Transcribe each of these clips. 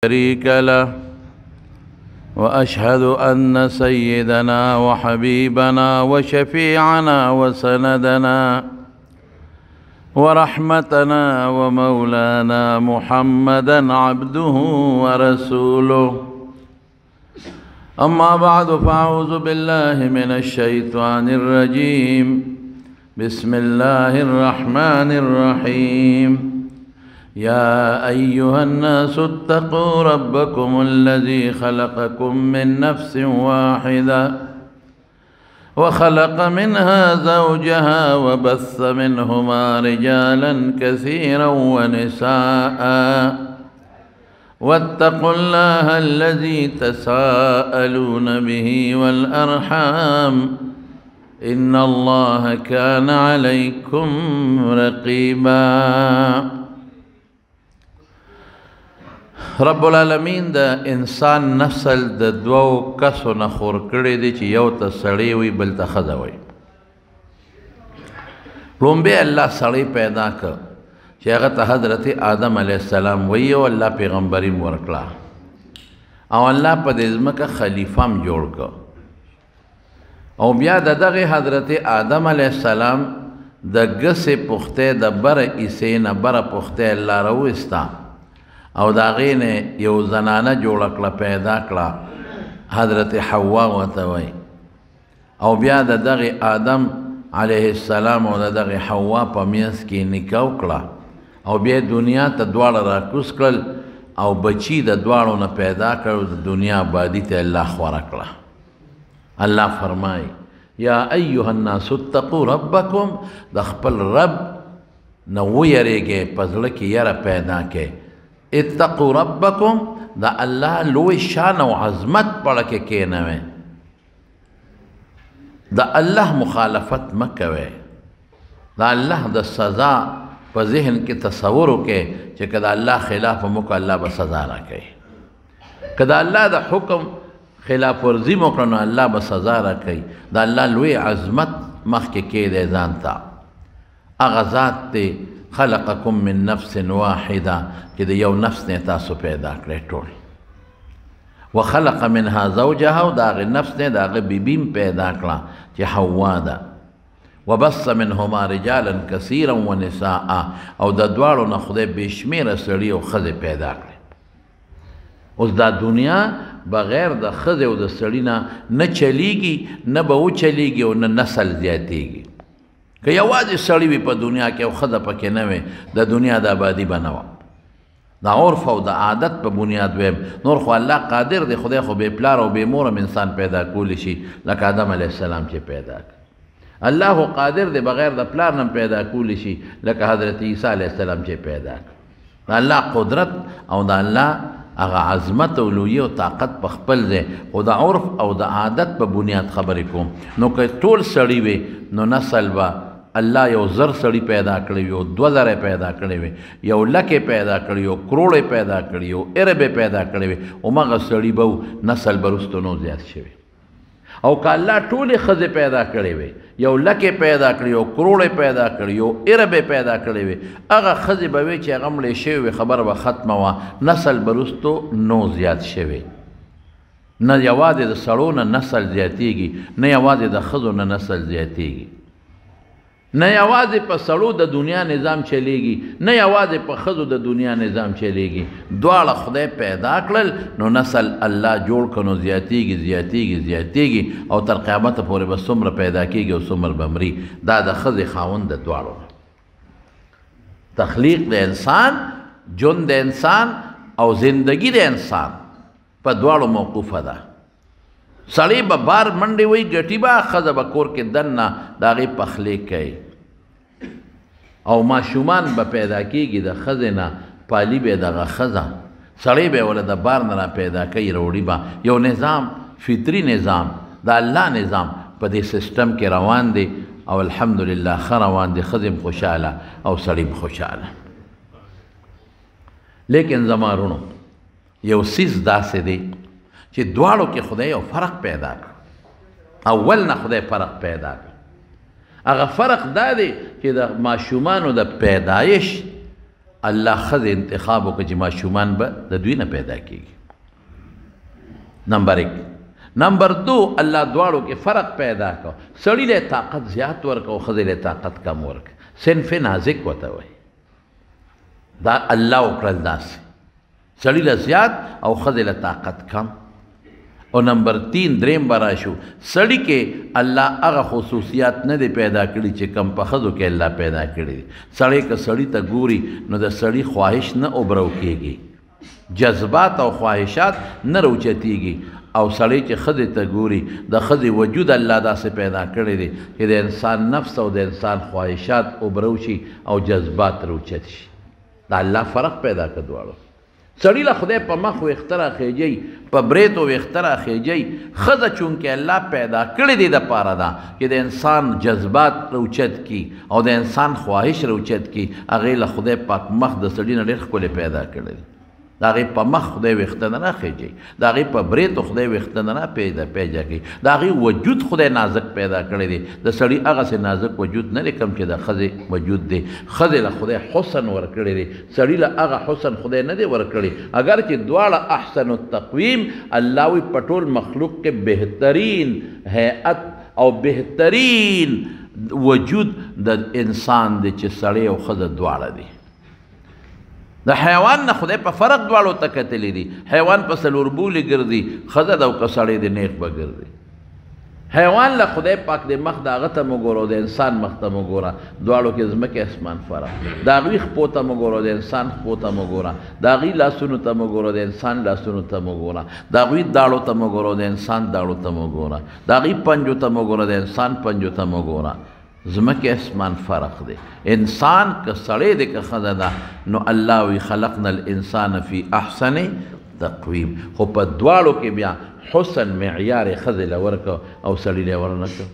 شريك له وأشهد أن سيدنا وحبيبنا وشفيعنا وسندنا ورحمتنا ومولانا محمدا عبده ورسوله. أما بعد فأعوذ بالله من الشيطان الرجيم. بسم الله الرحمن الرحيم. يا أيها الناس اتقوا ربكم الذي خلقكم من نفس واحدة وخلق منها زوجها وبث منهما رجالا كثيرا ونساء واتقوا الله الذي تساءلون به والأرحام إن الله كان عليكم رقيبا. رب العالمین د انسان نسل د دوو کسو نه خور کړی دی چې یو ته سړی وي بل ته ښځه وي. لومبی الله سړی پیدا کړ چې هغه ته حضرت آدم علیه السلام وی او الله پیغمبري م ورکړه او الله په دې ځمکه خلیفه م جوړ کړ. او بیا د دغه حضرت آدم علیه السلام د ګسې پختې د بره ایسې نه بره پختې الله راوویسته او دا غینه یو زنانه جوړ کړه پیدا کړه حضرت حوا ورته وایي. او بیا د دغه آدم علیه السلام او د دغه حوا په منځ کې نکاح وکړه او بیا دنیا ته دواړه راکوز کړل او بچي د دواړو نه پیدا کړ او د دنیا آبادي ته الله خوره کړه. الله فرمایي یا ایها الناس اتقوا ربکم، د خپل رب نه ویریږئ، په زړه کې یره پیدا کړئ. اتقوا ربکم دا الله لوی شان و عظمت پڑھ کے کینوے، دا اللہ مخالفت مکوے، دا اللہ دا سزا پا ذہن کے تصورو کے چکہ دا اللہ خلاف مکو اللہ با سزا رکھے، کہ دا اللہ دا حکم خلاف ورزی مکرنو اللہ با سزا رکھے. دا اللہ لوی عظمت مخ کے دے زانتا. اغزات تے خلقکم من نفس واحدہ کہ دا یو نفس نے تاسو پیدا کرے ٹوڑ. وخلق منها زوجها و داغ نفس نے داغ بیبیم پیدا کرا چی حوا دا. وبص منهما رجالا کثیرا و نساء او دا دوارو نخدے بیشمیر سڑی و خز پیدا کرے. اس دا دنیا بغیر دا خز و دا سڑینا نہ چلی گی نہ بہو چلی گی و نہ نسل زیادی گی. کہ یوازې سړی وي په دنیا کې او ښځه پکې نه وي د دنیا د آبادي به نه وه. د عرف او د عادت په بنیاد ویم. نور خو الله قادر دی، خدای خو بې پلار او بې مور هم انسان پیدا کولی شي لکه آدم علیه السلام چې پیدا کړ. الله خو قادر دی بغیر د پلار نه پیدا کولی شي لکه حضرت عیسی علیه السلام چې پیدا کړ. د الله قدرت او د الله هغه عظمت او لویي او طاقت په خپل دی، خو د عرف او د عادت په بنیاد خبرې کوم. نو که ټول سړي وي نو نسل به الله یو زر سړی پیدا کړی وي، یو 2000 پیدا کړی وي، یو لکه پیدا کړی، یو کروڑ پیدا کړی، یو ارب پیدا کړی وي، او مغه سړی به نسل برستو نو زیات شوی. او که الله ټولې ښځې پیدا کړی وي، یو لکه پیدا کړی، یو کروڑ پیدا کړی، یو ارب پیدا کړی وي، هغه ښځې به وي چې هغه مړې شوې وي، خبر به ختمه وه، نسل برستو نو زیات شوی. نه یوازې د سړو نه نسل زیاتیږي، نه یوازې د ښځو نه نسل زیاتیږي، نه یوازې په سړو د دنیا نظام چلیږي، نه یوازې په ښځو د دنیا نظام چلیږي. دواړه خدای پیدا کړل نو نسل الله جوړ کړ نو زیاتیږي زیاتیږي زیاتیږي او تر قیامته پورې به څومره پیدا کیږي او څومره به مري. دا د ښځې خاوند د دواړو تخلیق د انسان، ژوند د انسان او زندگی د انسان په دواړو موقوفه ده. سړی به بار منډې وی ګټي به، ښځه به کور کې دننه د هغې پخلی کوي او ماشومان به پیدا کېږي د ښځې نه، پالي به یې دغه ښځه، سړی به یې وله د بار نه را پیدا کوي، روړي به. یو نظام، فطري نظام، د الله نظام په دې سیسټم کې روان دی او الحمدلله ښه روان دی. ښځې م خوشحاله او سړی م خوشحاله. لیکن زما رونو یو څیز داسې دی چې دواړو کې خدای یو فرق پیدا کړ. اول نه خدای فرق پیدا کړ. هغه فرق دا دی چې د ماشومانو د پیدایش الله ښځې انتخاب وکړه چې ماشومان به د دوی نه پیدا کېږي. نمبر 1. نمبر 2 الله دواړو کې فرق پیدا کړ. سړي له طاقت زیات ورکړ او ښځې له طاقت کم ورکړ. صنف نازک ورته وایي. دا الله وکړل داسې. سړي له زیات او ښځې له طاقت کم. او نمبر 3 دریم برا شو سړی کې الله هغه خصوصیات نه دی پیدا کړي چې کم په ښځو کې الله پیدا کړي. سړی که سړی ته ګوري نو د سړی خواهش نه اوبرو کېږي، جذبات او خواهشات نه روچتېږي. او سړی چې ښځې ته ګوري د ښځې وجود الله داسې پیدا کړی دی چې د انسان نفس او د انسان خواهشات اوبرو شي او جذبات روچت شي. دا الله فرق پیدا کړ دواړو. سړی له خدای په مخ ویښته راخیجئ، په بریتو ویښته راخیجئ. ښځه چونکې الله پیدا کړې دی دپاره ده چې د انسان جذبات روچت کي او د انسان خواهش روچت کي. هغې له خدای پاک مخ د سړي نه ډېر ښکلی پیدا کړی دی. د هغې په مخ خدای ویښته نه راخیجئ، د هغې په بریتو خدای ویښته نه پیدا کوي. د هغې وجود خدای نازک پیدا کړی دی. د سړي هغسې نازک وجود نه دی کوم چې د ښځې وجود دی. ښځې له خدای حسن ورکړی دی، سړي له هغه حسن خدای نه دی ورکړی. اگر چې دواړه احسن التقویم الله وی په ټول مخلوق کې بهترین هیئت او بهترین وجود د انسان دی چې سړی او ښځه دواړه دی. د حیوان نه خدای په فرق دواړو ته کتلی دي. حیوان په څلور بولې ګرځي، ښځه ده او که سړی د نیغ به ګرځي. حیوان له خدای پاک د مخ د هغه ته مو ګوره او د انسان مخ ته مو ګوره، دواړو کې ځمکې اسمان فرق. د هغوی خپو ته مو ګوره او د انسان خپو ته مو ګوره، د هغوی لاسونو ته مو ګوره د انسان لاسونو ته مو ګوره، د هغوی داړو ته مو ګوره د انسان داړو ته مو ګوره، د هغوی پنجو ته مو ګوره د انسان پنجو ته مو ګوره. ځمکې اسمان فرق دی. انسان که سړی دی که ښځه ده نو الله وی خلقنا الانسان فی احسن تقویم. خو په دواړو کې بیا حسن معیار ښځې له ورکړه او سړي له ورنه کړه.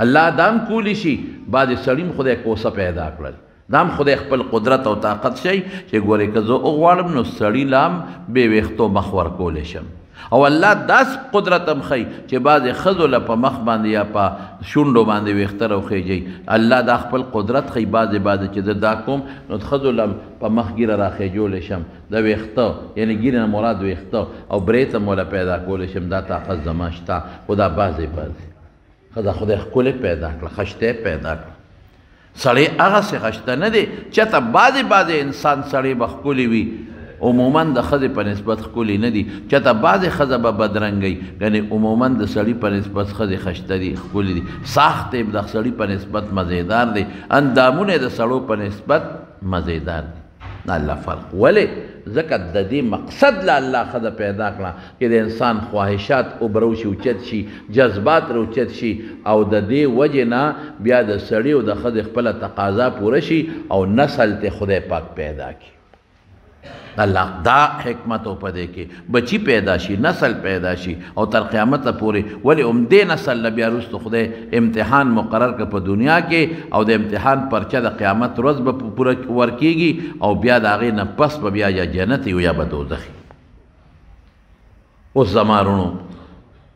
الله دام کولی شي بعضې سړي م خدای کوسه پیدا کړل، دام خدای خپل قدرت او طاقت شي چې ګورې که زه وغواړم نو سړي له هم بې ویښتو مخ ورکولی شم. او الله داس قدرت هم ښیي چې بعضې ښځو له په مخ باندې یا په شونډو باندې ویښته راخیجئ. الله دا خپل قدرت ښیي بعضې چې زه دا کوم نو د ښځو له په مخ ږیره راخیجولی شم، د ویښته یعنې ږیرې نه مراد ویښته او برېت هم وله پیدا کولی شم. دا طاقت زما شته. خو دا بعضې ښځه خدای ښکلې پیدا کړه، خشته پیدا کړه. سړی هغسې خشته نه دی. چېرته بعضې انسان سړی به ښکلي وي، عموما د ښځې په نسبت ښکلي نه دي. چېرته بعضې ښځه به بدرنګئ، یعنې عموما د سړي په نسبت ښځې خشته دي، ښکلي دي. ساخت یې د سړي په نسبت مزیدار دی، اندامونه یې د سړو په نسبت مزیدار دي. الله فرق ولې؟ ځکه د دې مقصد له الله ښځه پیدا کړه چې د انسان خواهشات اوبرو شي، اوچت شي، جذبات روچت شي. او د دې وجې نه بیا د سړي او د ښځې خپله تقاضا پوره شي او نسل ته خدای پاک پیدا کړي. الله دا حکمت او پدې کې بچی پیدا شي، نسل پیدا شي او تر قیامت پورې. ولې دې نسل له بیا وروسته خدای امتحان مقرر کړ په دنیا کې او د امتحان پرچه د قیامت ورځ به پوره ورکېږي او بیا د هغې نه پس به بیا یا جنت وي یا به دوزخ. اوس زما وروڼو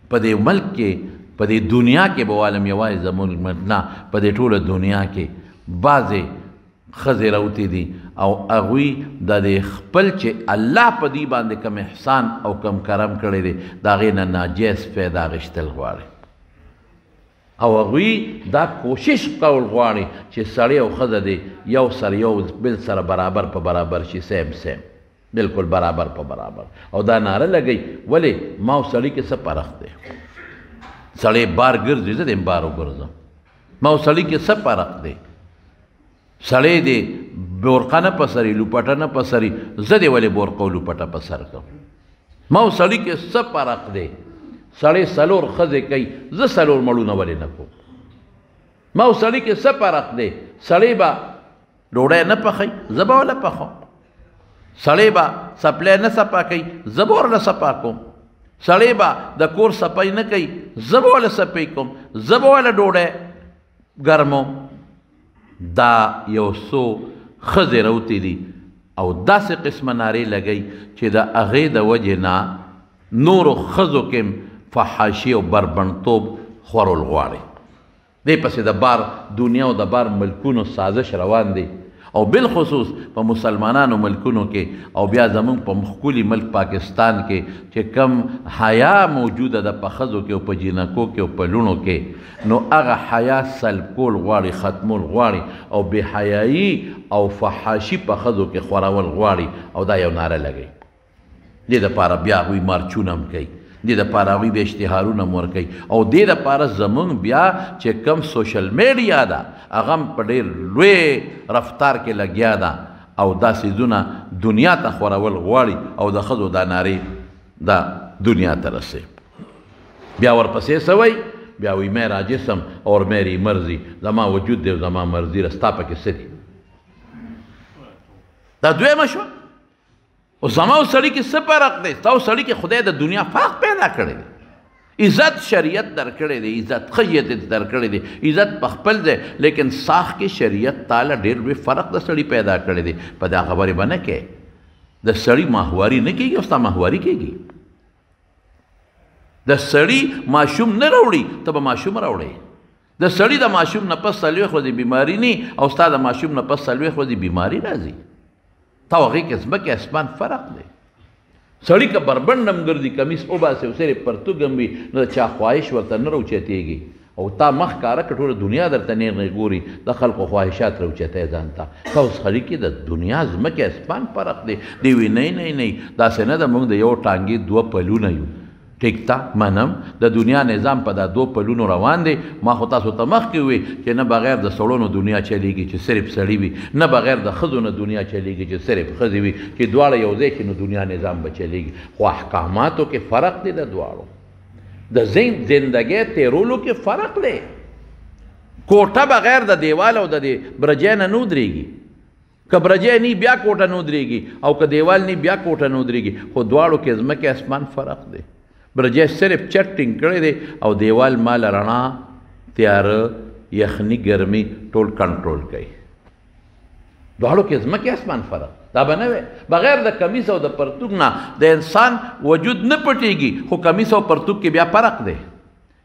په دې ملک کې په دې دنیا کې به والم یوازې زموږ نه په دې ټوله دنیا کې بعضې ښځې راوتې دي او هغوی د دې خپل چې الله په دې باندې کم احسان او کم کرم کړی دی د هغې نه ناجیز فایده اخیستل غواړي. او هغوی دا کوشش کول غواړي چې سړی او ښځه دی یو سره یو بل سره برابر په برابر شي، سیم بالکل برابر په برابر. او دا ناره لګوي ولې ما او سړي کې څه فرق دی؟ سړی بار ګرځي، زه دې بار وګرځم. ما او سړي کې څه فرق دی؟ سړی دی بورقه نه په سري، لوپټه نه په سري، زه دې ولې بورقه او لوپټه په سر کړم؟ ما او سړي کې څه فرق دی؟ سړی څلور ښځې کوي، زه څلور مړونه ولې نه کوم؟ ما او سړي کې څه فرق دی؟ سړی به ډوډۍ نه پخوي، زه به وله پخوم. سړی به څپلی نه صفا کوي، زه به ورله صفا کوم. سړی به د کور صفای نه کوي، زه به وله صفای کوم، زه به وله ډوډۍ ګرموم. دا یو څو ښځې راوتې دي او داسې قسمه نارې لګوي چې د هغې د وجې نه نورو ښځو کې فحاشي او بربنډتوب خورول غواړي. دې پسې د بار دنیا او د بار ملکونو سازش روان دی او بالخصوص په مسلمانانو ملکونو کې او بیا زمونږ په ښکلي ملک پاکستان کې چې کم حیا موجوده ده په ښځو کې او په جینکو کې او په لوڼو کې نو هغه حیا سلب کول غواړي ختمول غواړي او بې حیایي او فحاشي په ښځو کې خورول غواړي او دا یو ناره لګوي دې دپاره بیا هغوی مارچونه هم کوي دې دپاره هغوی بیا اشتهارونه هم ورکوي او دې دپاره زمونږ بیا چې کم سوشل میډیا ده هغه هم په ډېر لوی رفتار کې لګیا ده او دا څیزونه دنیا ته خورول غواړي او د ښځو دا نارې دا دنیا ته رسوي بیا ورپسې څه وایي بیا وایي میرا جسم اور میری مرضی زما وجود دی او زما مرضي ده ستا پکې څه دي دا دویمه شوه او زما او سړي کې څه فرق دی ستا او سړي کې خدای د دنیا فرق پیدا کړی دی عزت شریعت درکړی دی عزت ښه عزت درکړی دی عزت په خپل دی لیکن ساخ کې شریعت تعالی ډېر لوی فرق د سړي پیدا کړی دی په دا خبرې به نه کې د سړي ماهواري نه کېږي او ستا ماهواري کېږي د سړي ماشوم نه راوړي ته به ماشوم راوړې د سړي د ماشوم نه پس څلوېښت ورځې بیماري نه او ستا د ماشوم نه پس څلوېښت ورځې بیماري راځي تا هغې کې ځمکې اسمان فرق دی سړي که بربنډ هم ګرځي کمیس وباسي او صرف پرتوګ هم وي نو د چا خواهش ورته نه راوچتېږي او تا مخ کاره که ټوله دنیا درته نیغې ګوري د خلقو خواهشات راوچتی ځان ته که اوس سړي کې د دنیا ځمکې اسمان فرق دی دی وي نه نه نه داسې نه ده موږ د یو ټانګې دوه پلونه یو ټیک تا منم د دنیا نظام په دا دو پلونو روان دی ما خو تاسو ته مخکې وي چې نه بغیر د سړو دنیا چلیږي چې صرف سړي وي نه بغیر د ښځو نه دنیا چلیږي چې صرف ښځې وي چې دواړه یو ځای شي نو دنیا نظام به چلیږي خو احکاماتو کې فرق دی د دواړو د زندګۍ تیرولو کې فرق دی کوټه بغیر د دیوال او د برجۍ نه نه ودرېږي که برجۍ نی بیا کوټه نه ودرېږي او که دیوال نی بیا کوټه نه ودرېږي خو دواړو کې ځمکې اسمان فرق دی برجۍ صرف چت ټینګ کړی دی او دیوال مال رڼا تیاره یخني ګرمي ټول کنټرول کوي دواړو کې ځمکې اسمان فرق دا به نه وی بغیر د کمیس او د پرتوګ نه د انسان وجود نه پټېږي خو کمیس او پرتوګ کې بیا فرق دی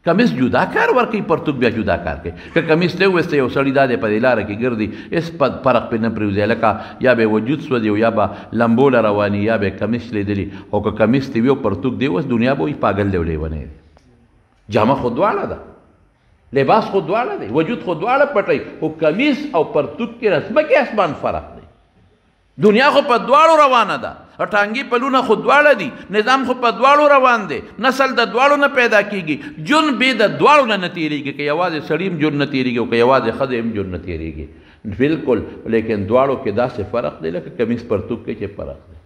کمیس جدا کار ورکوي پرتوګ بیا جدا کار کوي که کمیس دی وویسته یو سړي دا دی په دې لاره کې ګرځي هېڅ فرق پرې نه پرېوځي لکه یا به وجود سوځي او یا به لمبو له رواني یا به کمیس لیدلي او که کمیس دی وي او پرتوګ دی اوس دنیا به وایي پاګل دی او لیونی دی جامه خو دواړه ده لباس خو دواړه دی وجود خو دواړه پټوي خو کمیس او پرتوګ کې ځمکې اسمان فرق دی دنیا خو په دواړو روانه ده ټانګي پلونه خو دواړه دي نظام خو په دواړو روان دی نسل د دواړو نه پیدا کېږي جون بې د دواړو نه نه تېرېږي که یوازې سړي هم جون نه تېرېږي او که یوازې ښځې هم جون نه تېرېږي بلکل لیکن دواړو کې داسې فرق دی لکه کمیس پرتوګ کې چې فرق دی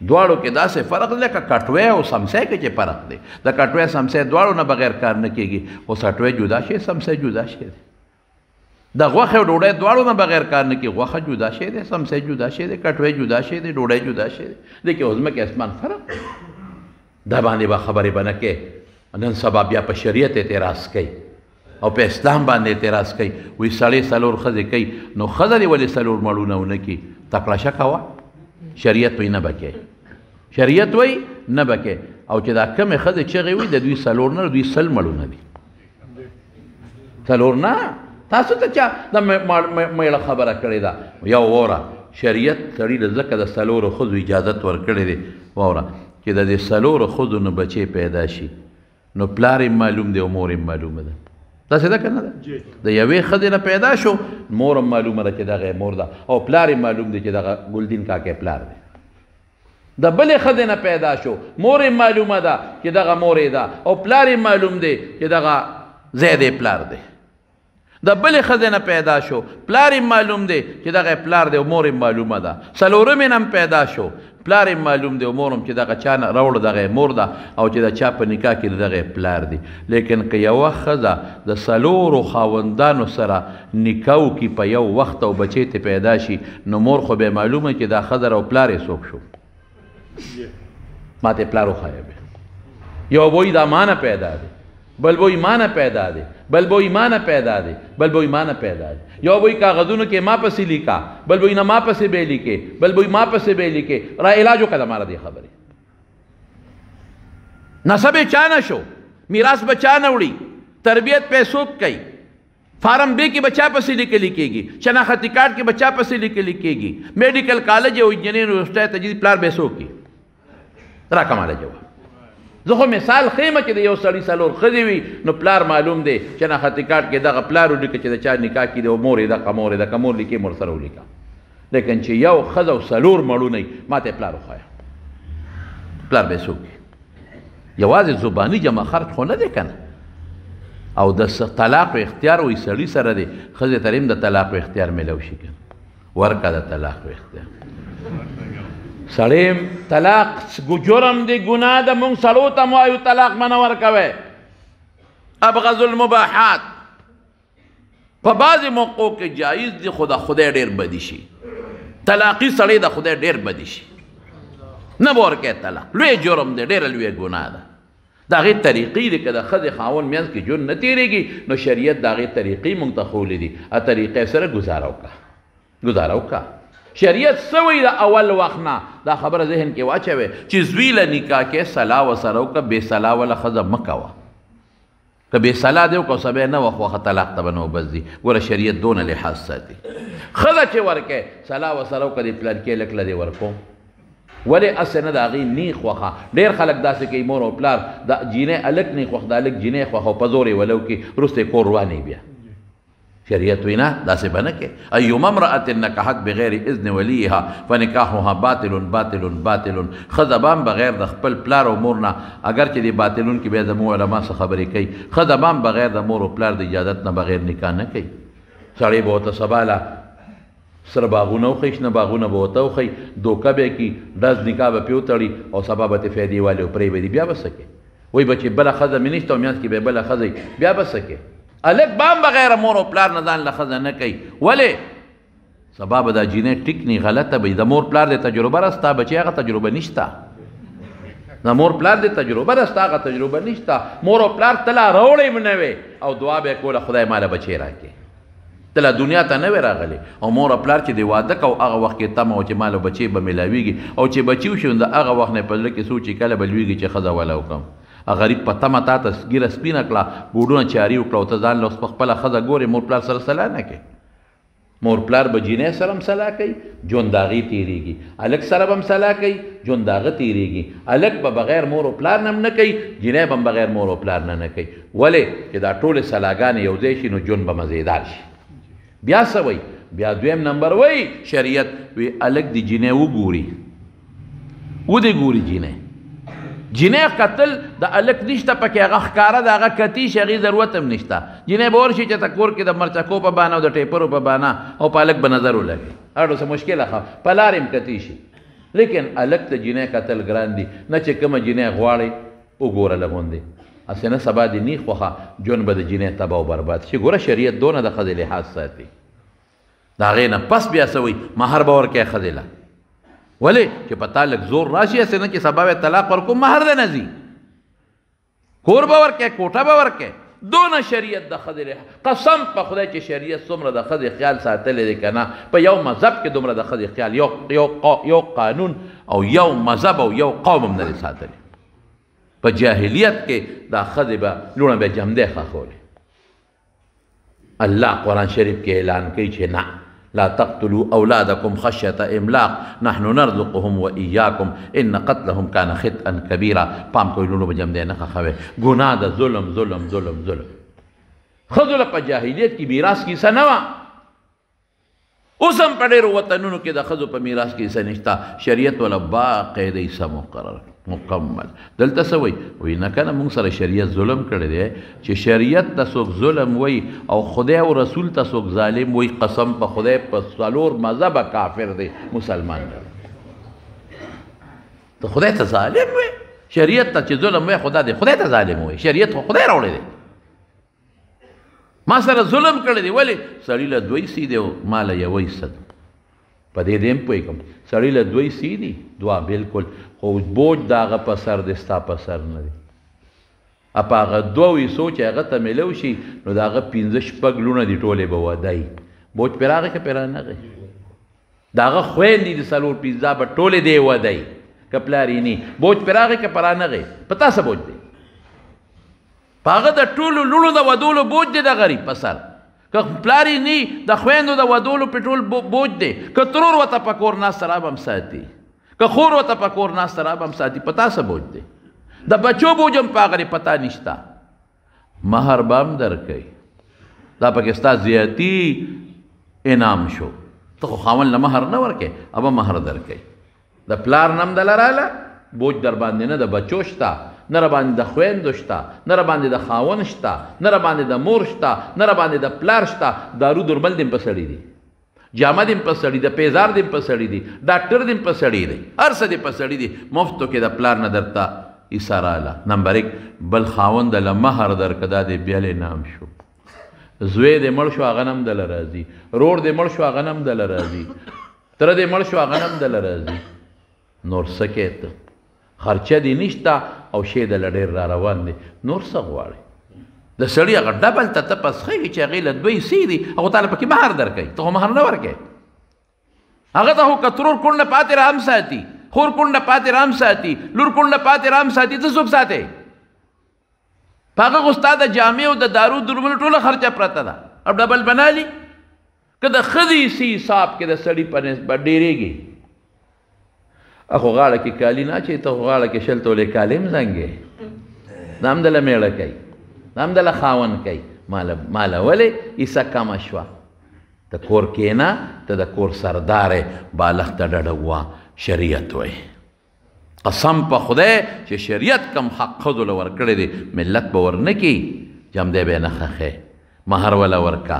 دواړو کې داسې فرق دی لکه کټوی او سمسی کې چې فرق دی د کټوی سمسی دواړو نه بغیر کار نه کېږي خو سټوی جدا شي سمسی جدا شي دی د غوښې او ډوډۍ دواړو نه بغیر کار نه کېږي غوښه جدا شی دی سمسی جدا شی دی کټوی جدا شی دی ډوډۍ جدا شی دی دې کې اوس ځمکې اسمان فرق دا باندې به خبرې به نه کوې نن سبا بیا په شریعت اعتراض کوي او په اسلام باندې اعتراض کوي وایي سړی څلور ښځې کوي نو ښځه دې ولې څلور مړونه ونه کړي تکړه شه کوه شریعت وایي نه به کوې شریعت وایي نه به کوې او چې دا کمې ښځې چغې وي د دوی څلور نه دوی سل مړونه دي څلور نه تاسو ته چا د میړه خبره کړې ده یو وره شریعت سړي له ځکه د څلورو ښځو اجازت ورکړی دی وره چې د دې څلورو ښځو نه بچې پیدا شي نو پلار یې معلوم دی او مور یې معلومه ده داسې ده که نه ده د یوې ښځې نه پیدا شو مور هم معلومه ده چې دغه مور ده او پلار یې معلوم دی چې دغه ګلدین کاکی پلار دی د بلې ښځې نه پیدا شو مور یې معلومه ده چې دغه مور یې ده او پلار یې معلوم دی چې دغه زید یې پلار دی د بلې ښځې نه پیدا شو پلار یې معلوم دی چې دغه پلار دی او مور یې معلومه ده څلورمې نه هم پیدا شو پلار یې معلوم دی او مور هم چې دغه چا نه راوړو دغه مور ده او چې د چا په نکاح کې دغه پلار دی لیکن که یوه ښځه د څلورو خاوندانو سره نکاح وکړي په یو وخت او بچی ته پیدا شي نو مور خو به معلومه چې دا ښځه او پلار یې څوک شو ما ته پلار وښایه به یو وایي دا ما نه پیدا دی بل وایي ما نه پیدا دی بل وایي ما نه پیدا دی بل وایي ما نه پیدا دی یو وایي کاغذونو کې ما پسې لیکا بل وایي نه ما پسې به لیکې بل وایي ما پسې به لیکې را علاج وکړه ماره دې خبرې نسب یې چا نه شو میراث به چا نه وړي تربیت به څوک کوي فارم بے کې بچا پسې لیکل کېږي شناختی کارت کې بچا پسې لیکل کېږي میډیکل کالج او انجینیر یونیورسيټي ته جدي پلار به سوکي را کماله جواب زه خو مثال خیمه چې د یو سړي څلور ښځې وي نو پلار معلوم دی شناختی کارت کې دغه پلار ولیکه چې د چا نکاح کې دی او مور یې دغه مور یې دغه مور لیکي مور سره ولیکه لیکن چې یو ښځه او څلور مړونه وي ما ته پلار وښایه پلار به سوکي یوازې زباني جمع خرج خو نه دی که نه او د طلاق و اختیار وي سړي سره دی ښځې ته هم د طلاق و اختیار میلو شي که ورکه د طلاق و اختیار سړی طلاق جرم دی ګناه ده مونږ سړو ته مو وایو طلاق مه نه ورکوئ ابغض المباحات په بعضې موقعو کې جایز دی خو د خدای ډېر بدي شي طلاقي سړی د خدای ډېر بدي شي نه به ورکوئ طلاق لوی جرم دی ډېره لویه ګناه ده د هغې طریقې دی که د ښځې خاوند منځ کې ژوند نه تېرېږي نو شریعت د هغې طریقې مونږ ته ښولې دي طریقې سره ګزاره وکړه شریعت څه وایي د اول وخت نه دا خبره ذهن کې واچوئ چې زوی له نکاح کې صلاح ورسره وکړه بې صلاح والا ښځه مه کوه که بې صلاح دی وکړه سبی نه وخوښه طلاق ته به نوبت ځي ګوره شریعت دونه لحاظ ساتي ښځه چې ورکوې صلاح ورسره وکړه د پلانکې لک له دې ورکوم ولې اسې نه د هغې نیغ خوښه ډېر خلک داسې کوي مور او پلار د جینۍ هلک نه خوښ د هلک جینۍ خوښه او په زور یې ولو کړي وروسته یې کور روانې بیا شریعت وایي نه داسې به نه کې ایما امرأة نکحت بغیر اذن ولیها فنکاحها باطل باطل باطل ښځه به هم بغیر د خپل پلار او مور نه اگر چې دې باطلون کې بیا زموږ علما څه خبرې کوي ښځه به هم بغیر د مور او پلار د اجازت نه بغیر نکاح نه کوي سړی به ورته سبا سره باغونه وښي شنه باغونه به ورته وښي دوکه به یې کړي ډز نکاح به پرې وتړي او سبا به ترې فایدې والې او پرې به دي بیا به څه کوې وایي به چې بله ښځه مې نشته او میانځ کې به بله ښځه بیا به څه کوې هلک به هم بغیر مور او پلار نه ځان له ښځه نه کوي ولې سبا به دا جینۍ ټیک نی غلطه به د مور پلار د تجربه را ستا بچی هغه تجربه نشته د مور پلار د تجربه را ستا هغه تجربه نشته مور او پلار تله راوړی م نه وې او دعا به یې کوله خدای ماله بچی راکړي تله دنیا ته نه وې راغلی او مور او پلار چې د واده کو هغه وخت کې تمه و چې ماله بچی به میلاویږي او چې بچي وشي نو د هغه وخت نه په زړه کې سوچ چې کله به لویږي چې ښځه والا وکړم غریب په تمه تا ته ګیره سپینه کړه بوډونه چاري وکړه او ته ځان له اوس په خپله ښځه ګورې مور پلار سره صلاح نه کوې مور پلار به جینۍ سره هم صلاح کوي ژوند د هغې تېرېږي هلک سره به هم صلاح کوي ژوند د هغه تېرېږي هلک به بغیر مور او پلار نه هم نه کوي جینۍ به هم بغیر مور او پلار نه کوي ولې چې دا ټولې صلاحګانې یو ځای شي نو ژوند به مزېدار شي بیا څه وایي بیا دویم نمبر وایي شریعت وی هلک د جینۍ وګوري ودې ګوري جینۍ قتل د هلک نشته پکې هغه ښکاره د هغه کتی شي هغې ضرورت هم نشته جینۍ به ورشي چې ته کور کې د مرچکو په بانه او د ټیپرو په بانه او په هلک به نظر ولګي اړو څه مشکله ښه په لار هم کتی شي لیکن هلک ته جینۍ قتل ګران دي نه چې کومه جینۍ غواړئ وګوره لغوندې هسې نه سبا دې نیغ خوښه ژوند به د جینۍ تباه او برباد شي ګوره شریعت دونه د ښځې لحاظ ساتي د هغې نه پس بیا څه وایي مهر به ورکوې ښځې له ولې چې په تا لږ زور راشي هسې نه چې سبا به طلاق ورکوم مهر دی نه ځي کور به ورکوې کوټه به ورکوې دونه شریعت د ښځې قسم په خدای چې شریعت څومره د ښځې خیال ساتلی دی که نه په یو مذهب کې دومره د ښځې خیال یو قانون او یو مذهب او یو قوم هم نه دی ساتلی په جاهلیت کې دا ښځې به لوڼه به جمدی ښخولې الله قرآن شریف کې اعلان کوي چې نه لا تقتلوا اولادکم خشیة املاق نحن نرزقهم وإیاکم ان قتلهم کان خطئا کبیرا پام کوئ لوڼو به جمدی نه ښخوئ ګناه ده ظلم ظلم ظلم ظلم ښځو له په جاهلیت کې میراث کیسه نه وه اوس هم په ډېرو وطنونو کې د ښځو په میراث کې څه نشته شریعت والا باقاعده حصه مقرر مکمل دلته څه وایي وایي نه که نه موږ سره شریعت ظلم کړی دی چې شریعت ته څوک ظلم وایي او خدای او رسول ته څوک ظالم وایي قسم په خدای په څلور مذهبه کافر دی مسلمان دی ته خدای ته ظالم وایي شریعت ته چې ظلم وایي خدا دی خدای ته ظالم وایي شریعت خو خدای راوړی دی ما سره ظلم کړی دی ولې سړي له دوی سی دی او ما له یوی څه په دې دې هم پوهېږم سړي له دوی سی دي دوه بلکل خو بوج د هغه په سر دی ستا په سر نه دی په هغه دوه حصو چې هغه ته میلو شي نو د هغه پنځه شپږ لوڼه دي ټولې به ودی بوج پرې راغی که پرې رانغی د هغه خویندې د څلور پنځه به ټولې دی ودی که پلار یې نه بوج پرې راغی که په رانغی په تا څه بوج دی په هغه د ټولو لوڼو د ودولو بوج دی د غریب په سر که پلار یې نی د خویندو د ودولو پې ټول بوج دی که ترور ورته په کور ناسته را به هم ساتي که خور ورته په کور ناسته را به هم ساتي په تا څه بوج دی د بچو بوج هم په هغه پتا نشته مهر به هم درکوي دا پکې ستا زیاتي انعام شو ته خو خاوند له مهر نه ورکې ابه مهر درکوي د پلار نم دله راله بوج در باندې نه د بچو شته نه را باندې د خویندو شته نه را باندې د خاوند شته نه را باندې د مور شته نه را باندې د پلار شته دارو درمل دې په سړي دي جامه دې په سړي د پیزار دې په سړي دي ډاکټر دې په سړي دی هر څه دې په سړي دي مفتو کې د پلار نه درته ایساره اله نمبر 1 بل خاوند له مهر درکه دا دې بیا نام شو زوی دې مړ شو هغه نم دله راځي رور دې مړ شو هغه نم دله راځي تره دې مړ شو هغه نم دله راځي نور څه کې ته خرچه دې نشته او شی دله ډېر را روان دی نور څه غواړې د سړي هغه ډبل ته تپس خېږي چې هغې له دوی سی دي هغو تاله پکې مهر درکوي ته خو مهر نه ورکوې هغه ته خو که ترور کونډه پاتې را هم ساتي خور کونډه پاتې را هم ساتي لور کونډه پاتې را هم ساتي ته څوک ساتې په هغه خو ستا د جامې او د دارو درملو ټوله خرچه پرته ده او ډبل بنالي که د ښځې سی حساب کې د سړي په نسبت ډېرېږي اخو غاړه کې کالي نه اچوي ته خو غاړه کې شل تولې کالي هم زنګې دا هم دله میړه کوي دا هم دله خاوند کوي ماله ولې عیسه کمه شوه ته کور کېنه ته د کور سردار یې بالغ ته ډډه ووه شریعت وایي قسم په خدای چې شریعت کم حق ښځو له ورکړی دی ملت به ورنه کي جمدی به یې نه خښې مهر وله ورکه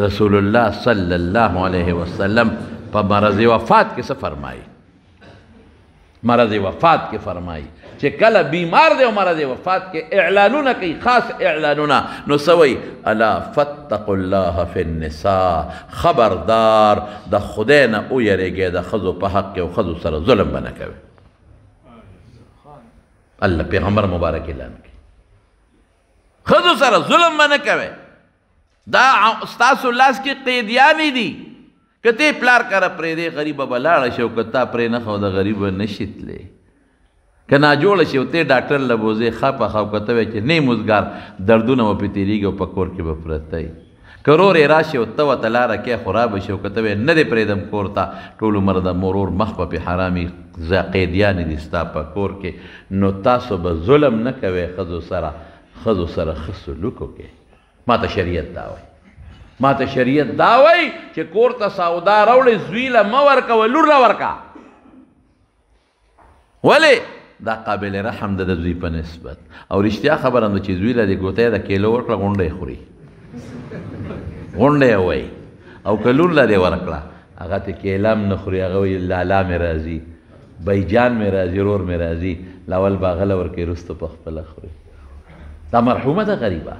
رسول الله صلی الله علیه وسلم په مرض وفات کې څه فرمایي مرض وفات کې فرمایي چې کله بیمار دی او مرض وفات کې اعلانونه کوي خاص اعلانونه نو سوی الا فتقوا الله فی النساء خبردار د خدای نه ویریږئ د ښځو په حق کې او ښځو سره ظلم به نه کوئ الله پیغمبر مبارک اعلان کوي ښځو سره ظلم به نه کوئ دا ستاسو لاس کې قیدیانې دي که ته پلار کره پرېږدې غریبه به لاړه شي او که تا پرې نه ښه د غریبه نه شي تللی که ناجوړه شي او ته ډاکټر له بوځې ښه په ښه او که ته وایې چې نه مزګار دردونه به پرې تېرېږي او په کور کې به پرته وي که ورور یې راشي او ته ورته لاره کې خرابه شي او که ته وایې نه دې پرېږدم کور ته ټول عمر د مرور مخ به پې حرامي قیدیانې دي ستا په کور کې نو تاسو به ظلم نه کوئ ښځو سره ښه سلوک وکړئ ما ته شریعت دا وایي ما ته شریعت دا وایي چې کور ته سودا راوړې زوی له مه ورکوه لور له ورکه ولې دا قابل رحم ده د زوی په نسبت او رښتیا خبره ده چې زوی له دې ګوتې د کیلو ورکړه غونډه یې خوري غونډه یې وایي او که لور له دې ورکړه هغه ته کیله هم نه خوري هغه وایي لالا مې راځي بیجان مې راځي رور مې راځي لاول به هغه له ورکوي وروسته په خپله خوري دا مرحومه ده غریبه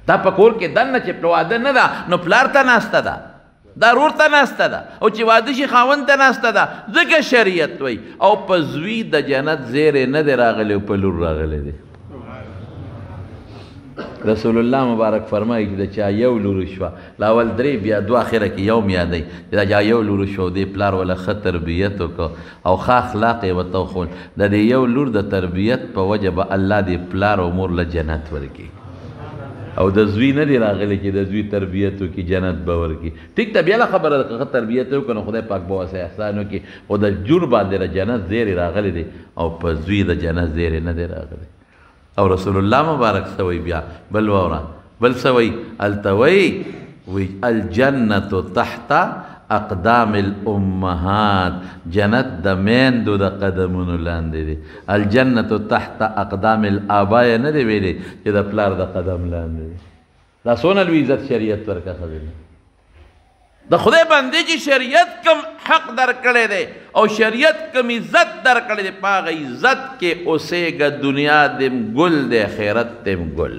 دا په کور کې دننه چې واده نه ده نو پلار ته ناسته ده دا رور ته ناسته ده او چې واده شي خاوند ته ناسته ده ځکه شریعت وایي او په زوی د جنت زیری نه دی راغلی او په لور راغلی دی رسول الله مبارک فرمایي چې د چا یو لور شوه لاول درې بیا دوه اخره کې یوم یادوي چې دا چا یو لور شوه دې پلار وله ښه تربیت وکړه او ښه اخلاق یې ورته وښول د دې یو لور د تربیت په وجه به الله دې پلار او مور له جنت ورکړي او د زوی نه دی راغلی چې د زوی تربیت وکړي جنت به ورکړي ټیک ته بیا له خبره ده که ښه تربیت یې وکړه نو خدای پاک به ورسره احسان وکړي خو د جور باندې د جنت زیری راغلی دی او په زوی د جنت زیری نه دی راغلی او رسول الله مبارک څه وایي بیا بل واوره بل څه وایي هلته وایي الجنة تحت اقدام الامهات جنت د میندو د قدمونو لاندې دی الجنة تحت اقدام الآبا یې نه دی ویلی چې د پلار د قدم لاندې دی دا څونه لوی عزت شریعت ورکړه ښځې د خدای بندې چې شریعت کم حق درکړی دی او شریعت کم عزت درکړی دی په هغه عزت کې اوسېږه دنیا دیم ګل دی آخرت دیم ګل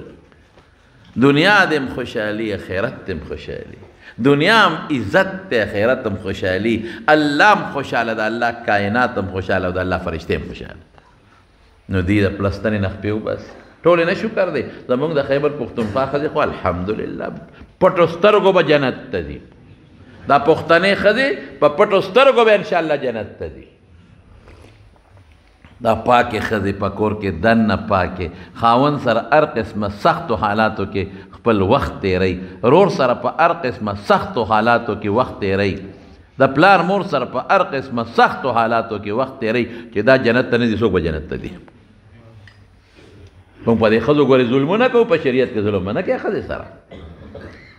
دنیا دیم خوشحالي آخرت دیم خوشحالي دنیا هم عزت دی آخرت هم خوشحالي الله هم خوشحاله ده الله کائنات هم خوشحاله ده الله فرشتې هم خوشحاله نو دی د پلستنې نه خپې وباسي ټولې نه شکر دی زموږ د خیبر پښتونخوا ښځې خو الحمدلله پټو سترګو به جنت ته ځي دا پښتنې ښځې په پټو سترګو به انشاءالله جنت ته ځي دا پاکې ښځې په کور کې دننه پاکې خاوند سره هر قسمه سختو حالاتو کې خپل وخت تیری رور سره په هر قسمه سختو حالاتو کې وخت تیری د پلار مور سره په هر قسمه سختو حالاتو کې وخت تیری چې دا جنت ته نه ځي څوک به جنت ته ځي موږ په دې ښځو ګورې ظلمونه کوو په شریعت کې ظلم به نه کوې ښځې سره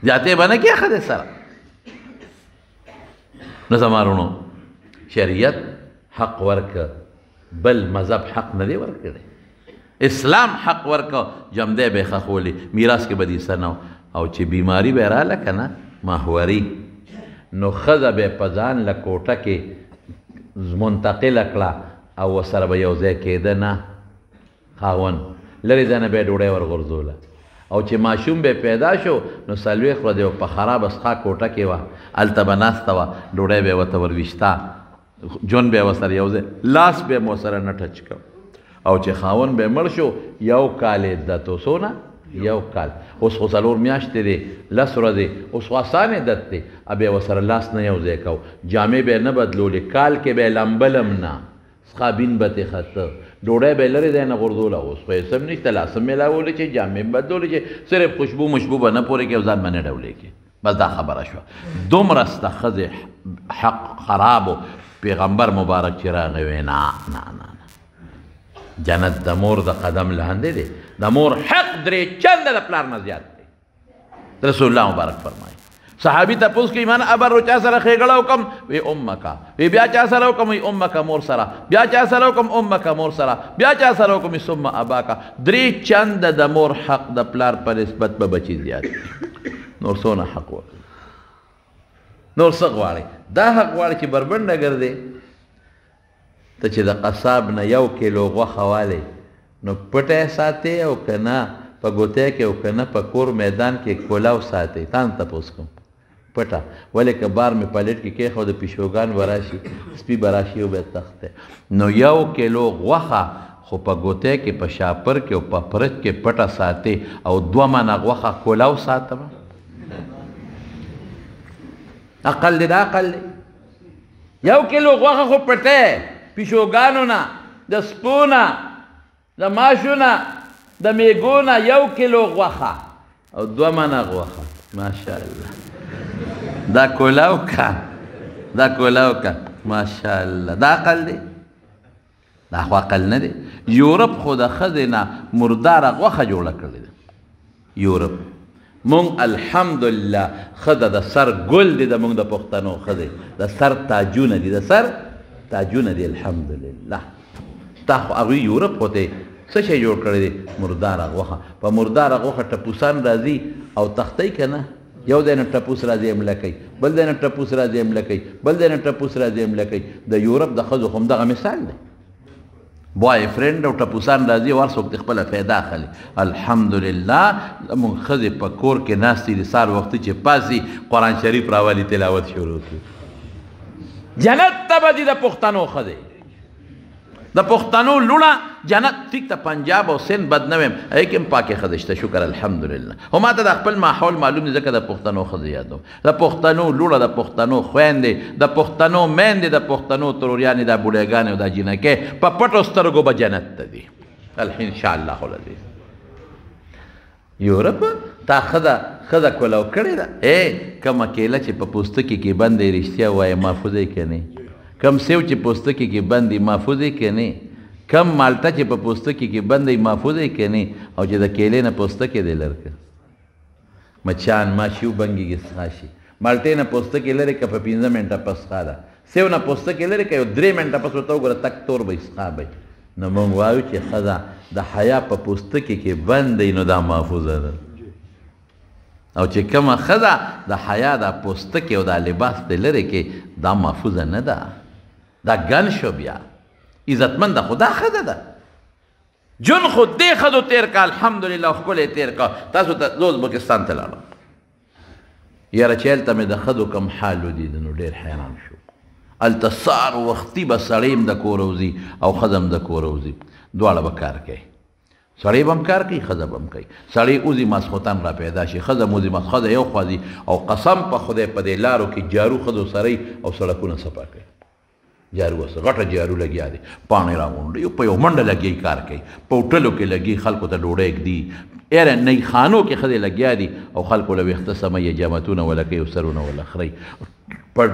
زیاتې به نه کوې ښځې سره نو زما وروڼو شریعت حق ورکړه بل مذهب حق نه دی ورکړی اسلام حق ورکړه جمدی به یې ښخولي میراث کې به دې څه نه او چې بیماري به یې راله که نه ماهوري نو ښځه به یې په ځان له کوټه کې منتقله کړه او ورسره به یو ځای کېده نه خاوند لرې ځای نه به یې ډوډۍ ورغورځوله او چې ماشوم به پیدا شو نو څلوېښت ورځې په خراب اسخا کوټه کې وه هلته به ناسته وه ډوډۍ به یې ورته ورویشته جون به یې ورسره یو ځای لاس به یې مو سره نه ټچ کړ او چې خاوند به یې مړ شو یو کال عدت و څونه یو کال اوس خو څلور میاشتې دی 10 ورځې اوس خو اسان عدت دی بیا یې ورسره لاس نه یو ځای کو جامې به یې نه بدلولې کال کې به یې لمبلم نه سخابین به تې خته ډوډۍ به یې لرې ځای نه غورځوله اوس خو یې سم نشته لاسم میلاولی چې جامې به بدلولې چې صرف خوشبو مشبو به نه پورې کې او ځان به نه ډولې کې بس دا خبره شوه دومره سته ښځې حق خراب و پیغمبر مبارک چې راغی وی نه نه نه جنت د مور د قدم لاندې دی د مور حق درې چنده د پلار نه زیات دی رسول الله مبارک فرمایي صحابي تپوس کوي من ابر چا سره ښېګړه وکم وی امکا وی بیا چا سره وکم وی امکا مور سره بیا چا سره وکم امکا مور سره بیا چا سره وکم ثم اباکا درې چنده د مور حق د پلار په نسبت به بچي زیات دی نور څونه حق وکړي نور څه غواړي دا حق غواړي چې بربنډه ګرځې ته چې د قصاب نه 1 کیلو غوښه والې نو پټه ساتې او که نه په ګوتۍ کې او که نه په کور میدان کې کولاو ساتې تان تپوس کوم پټه ولې که بار مې پلیټ کې کېښود پیشوګان به راشي سپي به راشي او به یې تښتې نو 1 کیلو غوښه خو په ګوتۍ کې په شاپر کې او په فرج کې پټه ساتې او 2 منه غوښه کولاو ساتم عقل دی دا عقل دی 1 کیلو غوښه خو پټی پیشوګانو نه د سپو نه د ماشو نه د میږو نه 1 کیلو غوښه او 2 منه غوښه ماشاءالله دا کولاو که دا کولاو که ماشاءالله دا عقل دی دا خو عقل نه دی یورپ خو د ښځې نه مرداره غوښه جوړه کړې ده یورپ مونږ الحمدلله ښځه د سر ګل دی د مونږ د پښتنو ښځې د سر تاجونه دي د سر تاجونه دي الحمدلله تا خو هغوی یورپ خو ته څه شی جوړ کړی دی مرداره غوښه په مرداره غوښه ټپوسان راځي او تختۍ که نه یو ځای نه ټپوس راځي حمله کوي بل ځای نه ټپوس راځي حمله کوي بل ځای نه ټپوس راځي حمله کوي د یورپ د ښځو خو همدغه مثال دی بوای فرینډ او ټپوسان راځي او هر څوک د خپله فایده اخلي الحمدلله زمونږ ښځې په کور کې ناستې دي سهار وختي چې پاسي قرآن شریف راولي تلاوت شروع کړي جنت ته به ځي د پښتنو ښځې د پښتنو لوڼه جنت ټیک ته پنجاب او سند بد نه ویم هغې کې هم پاکې ښځې شته شکر الحمدلله خو ما ته د خپل ماحول معلوم دی ځکه د پښتنو ښځې یادوم د پښتنو لوڼه د پښتنو خویندې د پښتنو میندې د پښتنو تروریانې دا بوډیګانې او دا جینکې په پټو سترګو به جنت ته دي انشاءالله العزیز یورپ تا ښځه کولو کړې ده کومه کیله چې په پوستکي کې بند دی رښتیا وایي محفوظ یې که نه کم سیو چې پوستکي کې بند دی محفوظ یې که نه کم مالټه چې په پوستکي کې بند دی محفوظ یې که نه او چې د کیلې نه پوستکی دی لر که مچان ماشي وبنګېږي څښا شي مالټې نه پوستکی لرې که په 15 منټه پس څښا ده سیو نه پوستکی لرې که یو 3 منټه پس ورته وګوره تک تور به څښا به نو موږ وایو چې ښځه د حیا په پوستکي کې بند دی نو دا محفوظه ده او چې کومه ښځه د حیا دا پوستکي او دا لباس دی لرې کې دا محفوظه نه ده دا ګن شو بیا عزتمنده خو دا ښځه ده جون خو دې ښځو تېر کا الحمدلله ښکلی تېر کا تاسو ته زه ازبکستان ته لاړم یاره چې هلته مې د ښځو کم حال ولید نو ډېر حیران شو هلته سهار وختي به سړی هم د کوره وځي او ښځه هم د کوره وځي دواړه به کار کوي سړی به هم کار کوي ښځه به هم کوي سړی وځي ماسخوتن را پیدا شي ښځه هم وځي ښځه یو خوا ځي او قسم په خدای په دې لارو کې جارو ښځو سره او سړکونه صفا کوي جارو وسه غټه جارو لګیا دی پاڼې راغونډي په یو منډه لګي کار کوي په هوټلو کې لګي خلکو ته ډوډۍ ږدي ایره نه خانو کې ښځې لګیا دي او خلکو له ویښته سموي جامتونه ولا کوي او سرونه ولا خري په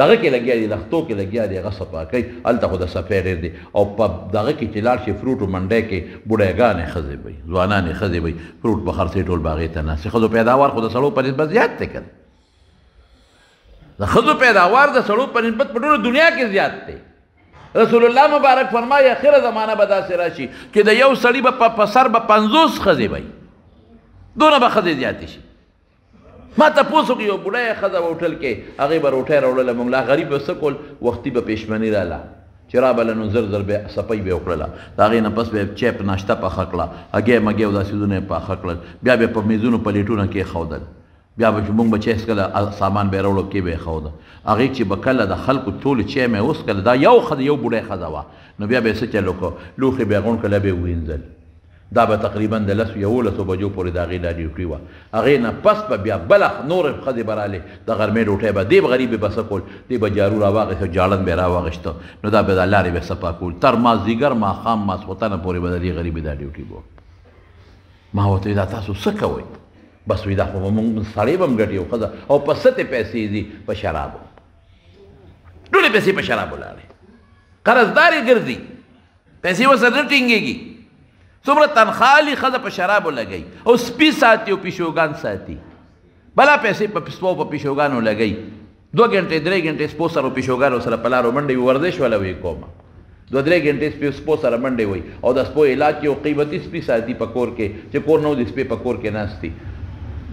دغه کې لګیا دي لختو کې لګیا دي هغه صفا کوي هلته خو د صفی ډېر دی او په دغه کې چې لاړ شي فروټو منډۍ کې بوډیګانې ښځې وي ځوانانې ښځې وي فروټ په خرڅې ټول باغې ته ناستې ښځو پیداوار خو د سړو په نسبت زیات دی که د ښځو پیداوار د سړو په نسبت په ټوله دنیا کې زیات دی رسول الله مبارک فرمایي اخره زمانه به داسې راشي چې د یو سړي به په سر به 50 ښځې وي دونه به ښځې زیاتې شي ما تپوس وکړي یو بوډۍ ښځه به هوټل کې هغې به روټۍ راوړله موږ لا غریب به څه کول وختي به پېشمني راله چې رابله نو زر زر به صفۍ به یې وکړله د هغې نه پس به یې چای په ناشته پخه کړه هګۍ مګۍ او دا څیزونه یې پاخه کړل بیا به یې په میزونو پلیټونه کېښودل بیا به چې موږ به چای څکله سامان به یې راوړو کې به یې ښوده هغې چې به کله د خلکو ټولې چای مې وڅکله دا یو بوډۍ ښځه وه نو بیا به یې څه چل وکړو لوښې به یې غونډ کړل بیا یې ووینځل دا به تقریبا د 11 بجو پورې د هغې دا ډیوټي وه هغې نه پس به بیا بله نورې ښځې به رالې د غرمې ډوټۍ به دې به غریبې به څه کول دې به جارو راواغېسته جاړن به یې راواغېسته نو دا به دا لارې به صفا کول تر مازدیګر ماښام ماسخوتنه پورې به د دې غریبې دا ډیوټي به ما ورته ویل دا تاسو څه کوئ بس وي دا خو به مونږ سړی به هم ګټي او ښځه او په څه پیسې ځي په شرابو ټولې پیسې په شرابو لاړې قرضدارې ګرځي پیسې ورسره نه ټینګېږي څومره تنخواه ښځه په شرابو لګوي او سپي ساتي او پیشوګان ساتي بلا پیسې په سپو په پیشوګانو لګوي 2 ګنټې 3 ګنټې سپو سره او پیشوګانو سره په لارو منډې وي ورزش ولا وي کومه 2-3 ګنټې سپو سره منډې وي او د سپو علاج یو قیمتي سپي ساتي په کور کې چې کور نه و د سپي په کور کې ناستي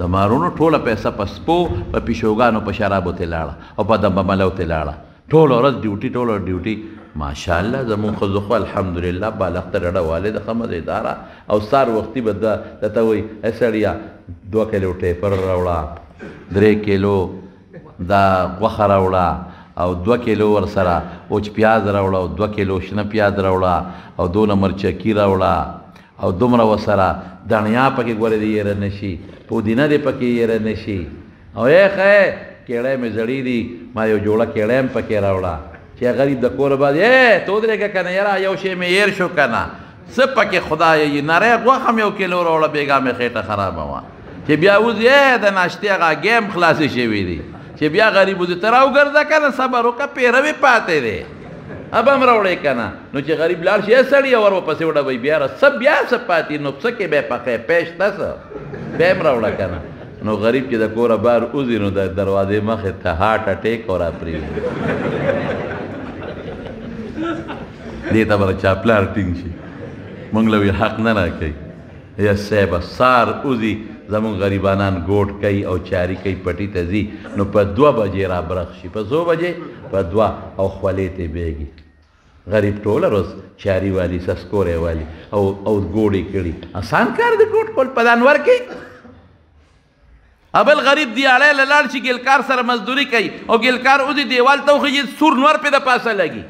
د مارونو ټوله پیسه په سپو په پیشوګانو په شرابو ته لاړه او په دمبملو ته لاړه ټوله ورځ ډیوټي ماشاءالله زمون ښځو خو الحمدلله بالښته ډډه والده ښه مزېداره او سار وختي به درته وایي ای سړیه 2 کیلو ټیپر راوړه 3 کیلو دا غوښه راوړه او 2 کیلو ورسره وچ پیاز راوړه او 2 کیلو شنه پیاز راوړه او 2 مرچکي راوړه او دومره ورسره دڼیا پکې ګورې دې یېره نه شي پودینه دې پکې یېره نه شي او ښه کیړی مې زړي دي ما یو جوړه کیړی هم پکې راوړه چې غریب د کوره باندې تو درېږه که نه یاره یو شی مې هېر شو که نه څه پکې خدای نری غوښه م 1 کیلو راوړه بېګا مې خېټه خرابه وه چې بیا وځي د ناشتې هغه ګیم خلاصې شوي دي چې بیا غریب وځي ته راوګرځه که نه صبر وکړه پیروي پاتې دی اب هم راوړی که نه نو چې غریب لاړ شي سړي ور ورپسې وډبوي بیا بیا څه پاتې نو څه کې به یې پخې پېش ته څه بیا هم راوړه که نه نو غریب چې د کوره بار وځي نو د دروازې مخې ته هارټ اټیک او راپرېږي دې ته به چا پلار ټینګ شي موږ له وی حق نه راکوي یا صاحبه سار وځي زمونږ غریبانان ګوټ کوي او چاري کوي پټي ته ځي نو په 2 بجې رابرخ شي په 2 بجې په 2 او خولې ته بیږي غریب ټوله ورځ چاري والي سسکورې والي او ګوډې کړي آسان کار دی ګوټ کول په دانور کې ابل غریب دیاړی له لاړ شي ګلکار سره مزدوري کوي او ګلکار وځي دیوال ته وخېږي سور نور پې د پاسه لګي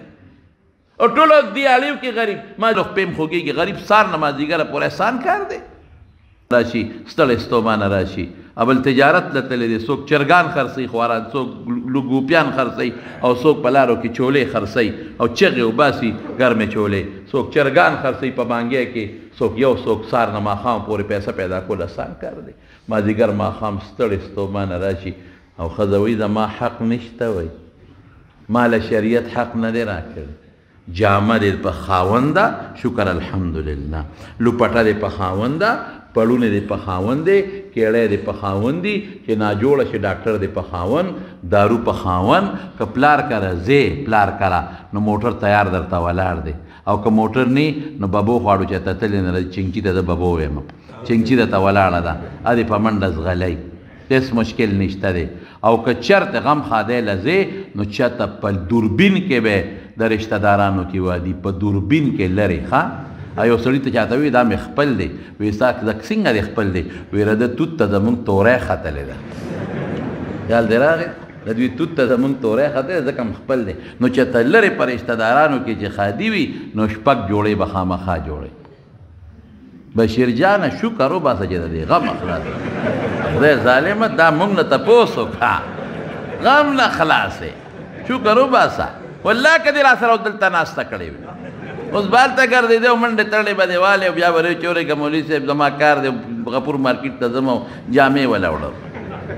او ټولو دیاړیو کې غریب ما خپې م خوږېږي غریب سار نه مازدیګره پورې آسان کار دی راشي ستړی ستومانه راشي ابل تجارت له تللی دی څوک چرګان خرڅوي خواران څوک ګوپیان خرڅوي او څوک په لارو کې چولې خرڅوي او چغې وباسي ګرمې چولې څوک چرګان خرڅوي په بانګۍ کې څوک سار نه ماښام پورې پیسه پیدا کول آسان کار دی مازدیګر ماښام ستړی ستومانه راشي او ښځه وایي زما حق نشته وایي ما له شریعت حق نه دی راکړی جامه دې په خاونده شکر الحمدلله لوپټه دې په خاونده پړونه دې په خاوند دی کیړی دې په خاوند دي چې ناجوړه شي ډاکټر دې په خاوند دارو په خاوند که پلار کره زی پلار کره نو موټر تیار درته ولاړ دی او که موټر نی نو ببو خواړو چې ته تللی نه چنګچي ته د ببو وایم چنګچي درته ولاړه ده ادې په منډه ځغلی هېڅ مشکل نشته دی او که چرته غم خادی لځې نو چاته په دوربین کې به د رشته دارانو کې وادي په دوربین کې لرې ښه یو سړي ته چاته وي دا مې خپل دی وایي ستا څنګه دی خپل دی وایي رده توت ته زمونږ توری ختلی ده خیال دی راغی د دوی توت ته زمونږ توری ختلی ده ځکه م خپل دی نو چې ته لرې په رشته دارانو کې چې خادي وي نو 6 جوړې به خامخا جوړې بشیر جانه شکر وباسه چې د دې غم خلاص خدای ظالمه دا موږ نه تپوس وکړه غم نه خلاصې شکر وباسه والله که دې را سره دلته ناسته کړې وي اوس بالته ګرځېدی او منډې تړلې به دې والې او بیا به وایي چې ورېږه مولوي صاحب زما کار دی غفور مارکېټ ته ځم او جامې وله وړم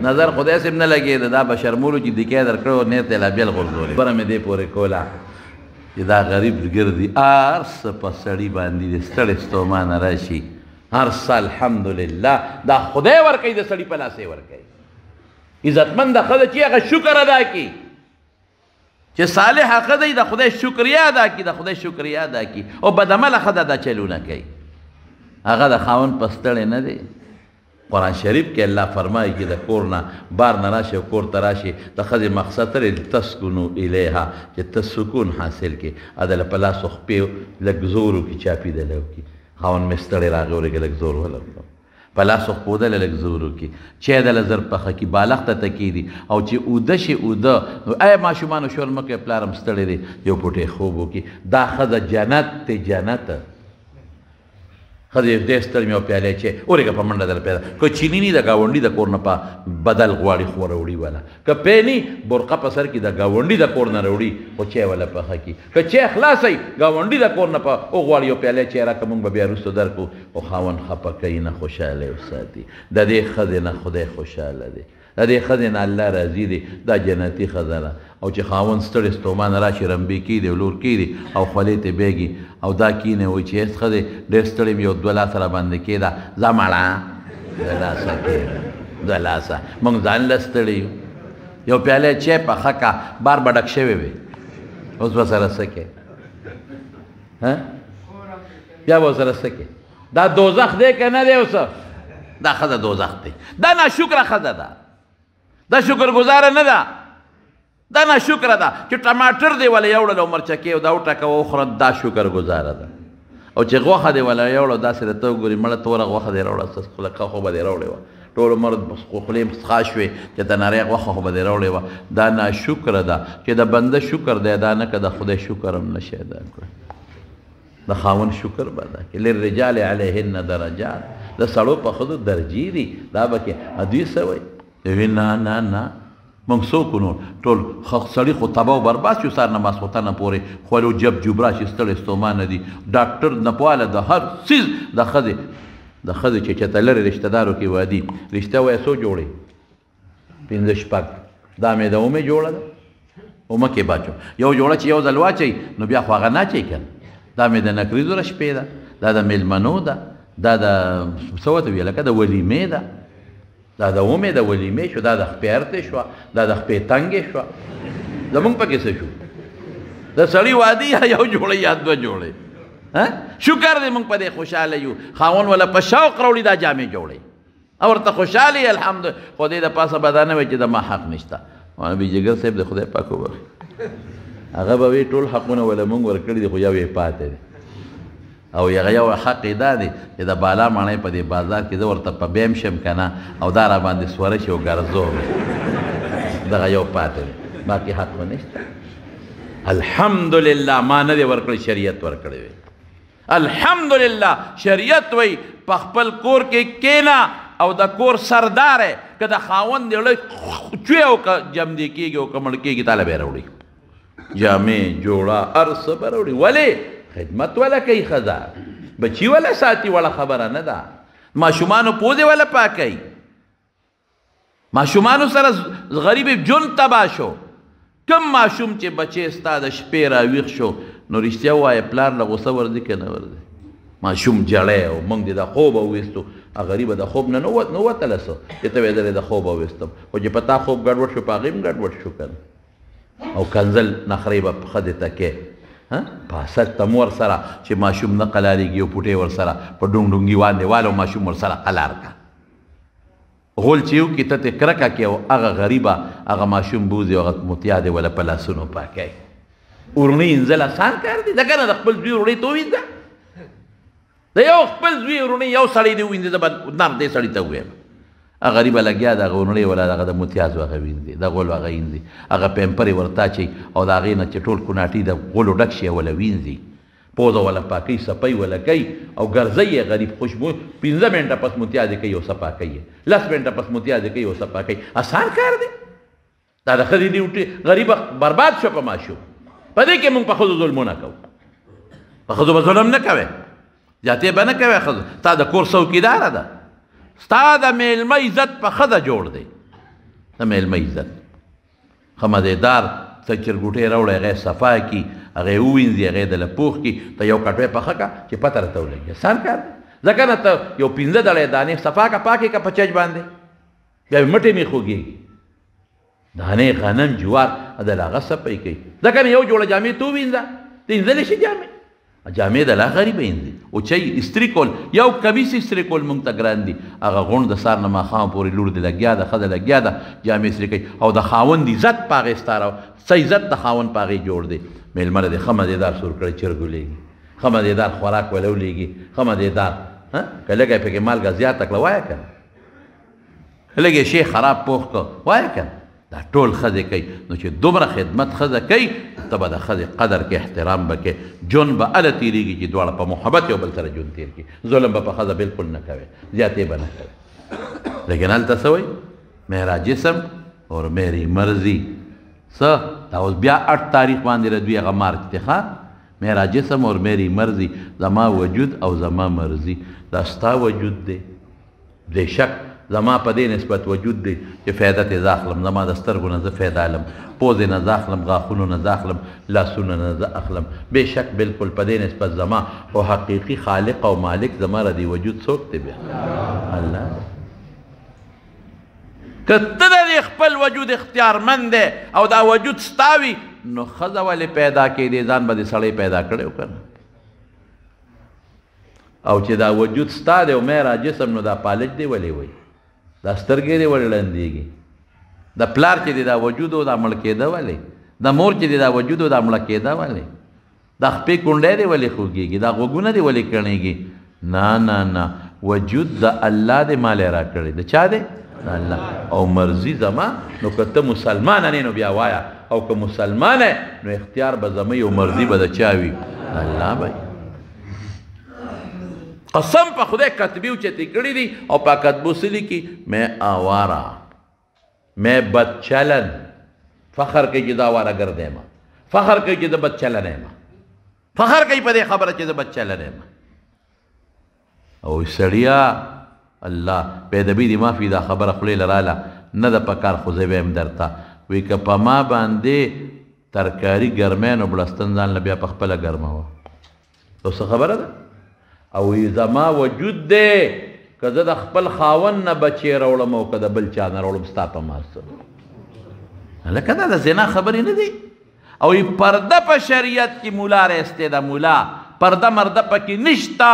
نظر خدای صاحب نه لګېده دا به شرمولو چې دیکې در کړی و نیت یې لا بېل غورځولې خبره مې دې پورې کوله چې دا غریب ګرځي هر څه په سړي باندې د ستړې ستومانه راشي هر څه الحمدلله دا خدای ورکوي د سړي په لاس یې ورکوي عزتمنده ښځه چې هغه شکر ادا کړي چې صالحه ښځه یې د خدای شکریه ادا کړي د خدای شکریه ادا کړي او بدعمله ښځه دا چلونه کوي هغه د خاوند په ستړې نه دی قرآن شریف کې الله فرمایي چې د کور نه بار نه راشي او کور ته راشي د ښځې مقصد ترې تسکنو الیها چې ته سکون حاصل کړي ادله په لاس خپې لږ زور وکړي چاپي دله وکړي خاوند مې ستړی راغی ورېږه لږ زور ولګوم په لاس خپودله لږ زور وکړي چای دله زر پخه کړي بالښت ته تکېږدي او چې اوده شي اوده نو ای ماشومانو شور مه کوئ پلارم ستړی دی یو پوټی خوب وکړي دا ښځه جنت دی جنت ښځې ډېر ستړی مې یو پیالی چای ورېږه په منډه دله پیدا که چیني ني د ګاونډي د کور نه په بدل غواړي خو راوړي والا که پی ني برقه په سر کې د ګاونډي د کور نه راوړي خو چای والا پخه کړي که چای خلاصوي ګاونډي د کور نه په وغواړي یو پیالی چای راکړه موږ به بیا وروسته درکړو خو خاوند خفه کوي نه خوشحاله وساتي د دې ښځې نه خدای خوشحاله دی د دې ښځې نه الله راضي دی دا جنتي ښځه ده او چې خاوند ستړی ستومانه راشي رمبې کېږدي او لور کېږدي او خولې ته بیږي او دا کینې وایي چې هېڅ ښځې ډېر ستړی م یو دوه لاسه راباندې کېده ځه مړه دوه لاسه کېده دوه لاسه موږ ځان له ستړي یو یو پیالی چای پخه که بار به ډک شوی وي اوس به سره څه کې بیا به سره څه کې دا دوزخ دی که نه دی اوس دا ښځه دوزخ دی دا ناشکره ښځه ده دا شکر گزاره نه ده دا ناشکره ده چې ټماټر دی وله یوړل او مرچکې او دا وټکه وخوره دا شکر گزاره ده او چې غوښه دی وله یوړه داسې راته وګوري مړه توره غوښه دې راوړه خلقه خو به دې راوړې وه ټول عمر خولې څښا شوې چې د نارې غوښه خو به دې راوړې وه دا ناشکره ده چې د بنده شکر دی ادا نه که د خدای شکر هم نشي ادا کړی د خاوند شکر به ادا کړي للرجال علیهن درجات د سړو په ښځو درجې دي دا به کې دوی څه وایي وی نه نه نه موږ څوک نو ټول سړي خو تباه او برباد شو سهار نه ماسخوتنه پورې خوړو جب جوب راشي ستړی ستومانه دي ډاکټر نه پواله د هر څیز د ښځې چې چېرته لرې رشته دارو کې وادي رشته وایي څو جوړې 5 شپږ دا مې د اومې جوړه ده اومه کې باچو یو جوړه چې یو ځل واچوي نو بیا خو هغه نه اچوي که دا مې د نکریزو رشپې ده دا د میلمنو ده دا د څه ورته ویل لکه د ولیمې ده دا د اومې د ولیمې شو دا د خپې ارتې شوه دا د خپې تنګې شوه زمونږ پکې څه شو د سړي واده یا یو جوړه یا دوه جوړې شکر دی مونږ په دې خوشحاله یو خاوند وله په شوق راوړي دا جامې جوړې او ورته خوشحاله یې الحمدلله خو دې د پاسه به دا نه وایي چې د ما حق نشته مولوي جګر صاحب د خدای پاک وبخښي هغه به وایي ټول حقونه وله مونږ ورکړي دي خو یو یې پاتې دی او هغه یو حق یې دا دی چې د بالا ماڼۍ په دې بازار کې زه ورته په بیم شم که نه او دا را باندې سوره شي او ګرځو دغه یو پاتې دی باقي حق خو نشته الحمدلله ما نه دی ورکړی شریعت ورکړی وی الحمدلله شریعت وی په خپل کور کې کېنه او د کور سردار که د خاوند دی چوی او که جمدې کېږي او که مړ کېږي تاله به یې راوړي جامې جوړه هر څه به راوړي ولې خدمت ولا کوي ښځه بچي ولا ساتي ولا خبره نه ده ماشومانو پوزې ولا پاکوي ماشومانو سره غریب ژوند تباه شو کم ماشوم چې بچی ستا د شپې راویښ شو نو رښتیا ووایه پلار له غوسه ورځي که نه ورځي ماشوم جړی او موږ دې د خوبه وویستو غریبه د خوب نه وتله څه چې ته ویې د خوبه وویستم خو چې په تا خوب ګډوډ شو په هغې هم ګډوډ شو که او کنزل نخرې به ښځې ته کې په اثر ته مور سره چې ماشوم نه قلاریږي یو پوټې ورسره په ډونګ ډونګي باندې والو ماشوم ورسره قلار کا غول چې وکړي ته ترې کرکه کې او هغه غریبه هغه ماشوم بوځي او هغه متیا دی ولا په لاسونو پاکوي ورڼۍ اینځل اسان کار دی ده که نه د خپل زوی ورڼۍ ته ووینځه د یو خپل زوی ورڼۍ یو سړی دی ووینځي زه به نر دې سړي ته ووایم هغه غریبه لګیا د هغه ورڼۍ ولا دغه د متیازو هغه وینځي د غولو هغه وینځي هغه پیمپرې ورته اچوي او د هغې نه چې ټول کوناټي د غولو ډک شي ولا وینځي پوزه ولا پاکوي صفۍ ولا کوي او ګرځوي یې غریب خوشبو 15 منټه پس متیازې کوي او صفا کوي 10 منټه پس متیازې کوي او صفا کوي اسان کار دی دا د ښځې ډیوټي غریبه برباد شو په ماشوم په دې کې موږ په ښځو ظلمونه کوو په ښځو به ظلم نه کوې زیاتې به نه کوې ښځو ستا د کور څوکیداره ده ستا د میلمه عزت په ښځه جوړ دی د میلمه عزت ښه مزېدار څه چرګوټۍ راوړی هغه یې صفا کړي هغه یې ووینځي هغه یې دله پوخ کړي ته یو کټوۍ پخه کړه چې پته راته ولګي آسان کار دی ځکه نه ته یو 15 دړۍ دانې صفا کړه پاکې کړه په چج باندې بیا مټې مې خوږېږي دانې غنم جوار دله هغه صفی کوي ځکه نه یو جوړه جامې ته ووینځه ته وینځلی شي جامې جامې د لا غریبه وینځي اوچۍ استري کول یو کمیس استري کول موږ ته ګران دي هغه غونډ د سار نه ماښام پورې لور دې لګیا ده ښځه لګیا ده جامې استري کوي او د خاوند عزت په هغې ستاره څه عزت د خاوند په هغې جوړ دی میلمه له دې ښه مزېدار سور کړی چرګ ولېږي ښه مزېدار خوراک وله ولېږي ښه مزېدار که لږه یې پکې مالګه زیاته کړه وایه که نه لږ یې شی خراب پوخ کړه وایه که نه دا ټول ښځې کوي نو چې دومره خدمت ښځه کوي ته به د ښځې قدر کې احترام به کې ژوند به هله تېرېږي چې دواړه په محبت یو بل سره ژوند تېر کړي ظلم به په ښځه بلکل نه کوې زیاتې به نه کوې لیکن هلته څه وایي میرا جسم اور میری مرضی څه دا اوس بیا 8 تاریخ باندې ردوي هغه مارچ دی ښه میرا جسم اور میری مرضی زما وجود او زما مرضی دا ستا وجود دی بېشک زما په دې نسبت وجود دی چې فایده ترې زه اخلم زما د سترګو نه زه فایده علم پوزې نه زه اخلم غاښونو نه زه اخلم لاسونو نه زه اخلم بېشک بلکل په دې نسبت زما خو حقیقي خالق او مالک زما ردی وجود څوک دی بیا الله که ته د دې خپل وجود اختیارمند دی او دا وجود ستا وي نو ښځه ولې پیدا کېدې ځان به دې سړی پیدا کړی و که نه او چې دا وجود ستا دی او میرا جسم نو دا پالج دی ولې وایي دا سترګې دې ولې ړندېږي د پلار چې دی دا وجود او دا مړ کېده ولې د مور چې دی دا وجود او دا مړه کېده ولې دا خپې کونډی دی ولې خوږېږي دا غوږونه دې ولې کڼېږي نه نه نه وجود د الله دې مالی را کړی د چا دی د الله او مرضي زما نو که ته مسلمانه نه نو بیا وایه او که مسلمانه نو اختیار به زموي او مرضي به د چا وي د الله به قسم په خدای کتبی اوچتې کړي دي او په کتبو څه لیکي میں آوارا میں بد چلن فخر کوي چې دا آواره ګرد یم فخر کوي چې زه بد چلن یم فخر کوي په دې خبره چې زه بد چلن یم او سړیا الله بېدبي دې معافي دا خبره خولې له راله نه ده په کار خو زه ویم درته وایي که په ما باندې ترکاري ګرمی نو بړستن ځان له بیا په خپله ګرموه نو څه خبره ده او زما وجود دی که زه د خپل خاوند نه بچې راوړم او که د بل چا نه راوړم ستا په ما څه هلکه دا د زنا خبرې نه دي او پرده په شریعت کې مولا رایستی ده مولا پرده مرده پکې نشته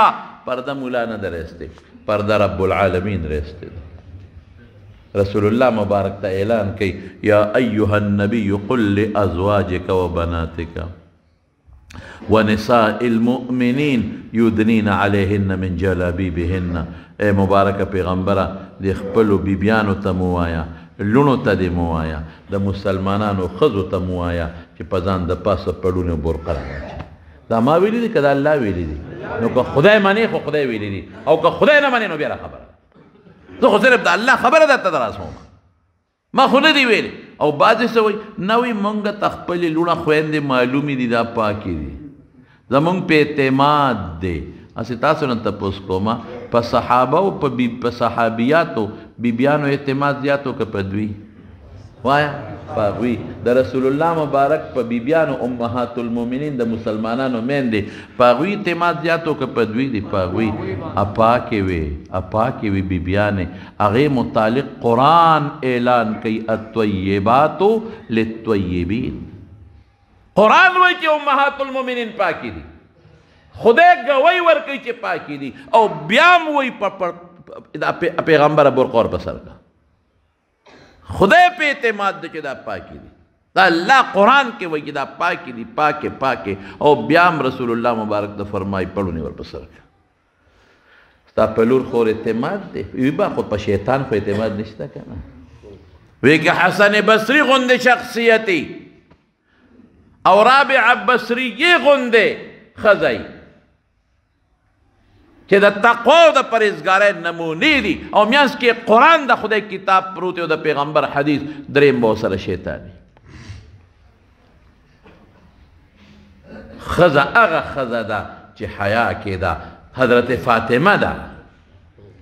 پرده مولا نه ده رایستی پرده رب العالمین رایستی ده رسول الله مبارک ته اعلان کوي یا ایها النبی قل لازواجک وبناتک ونساء المؤمنین یدنین علیهن من جلابیبهن اے مبارک پیغمبره د خپلو بیبیانو ته مو وایه لونو ته دې مو وایه د مسلمانانو ښځو ته مو وایه چې په ځان د پاسه پړونې برقه راواچي دا ما ویلي دي که دا الله ویلي دي نو که خدای منې خو خدای ویلي دي او که خدای نه منې نو بیا خبره زه خو صرف د الله خبره درته در رسوم ما خو نه دي ویلي او بعضې څه وایي نه وایي مونږ ته خپلې لوڼه خویندې معلومې دي دا پاکې دي زمونږ په اعتماد دی هسې تاسو نه تپوس کومه په صحابه او په صحابیاتو بیبیانو اعتماد زیاتو که په دوی وایه په هغوی د رسول الله مبارک په بیبیانو امهات المؤمنین د مسلمانانو میندې په هغوی اعتماد زیاتو که په دوی دي په هغوی اپاکې وې بیبیانې هغې متعلق قرآن اعلان کوي الطیباتو للطیبین قرآن وایي چې امهات المؤمنین پاکې دي خدای ګوی ورکوي چې پاکې دي او بیا هم وایي پیغمبره برقه ور په سر کا خدای په اعتماد ده چې دا پاکې دي دا الله قرآن کې وایي چې دا پاکې دي پاکې او بیا هم رسول الله مبارک د فرمایي پړونې ور په سر کا ستا په لور خور اعتماد دی وی با خو په شیطان خو اعتماد نشته که نه وی که حسن بصري غوندې شخصیتي او رابع بصریه غوندې ښځی چې د تقوا او د پرهیزګارۍ نمونې دي او میانس کې قرآن د خدای کتاب پروت او د پیغمبر حدیث دریم به ورسره شیطاني ښځه هغه ښځه ده چې حیا کې ده حضرت فاطمه ده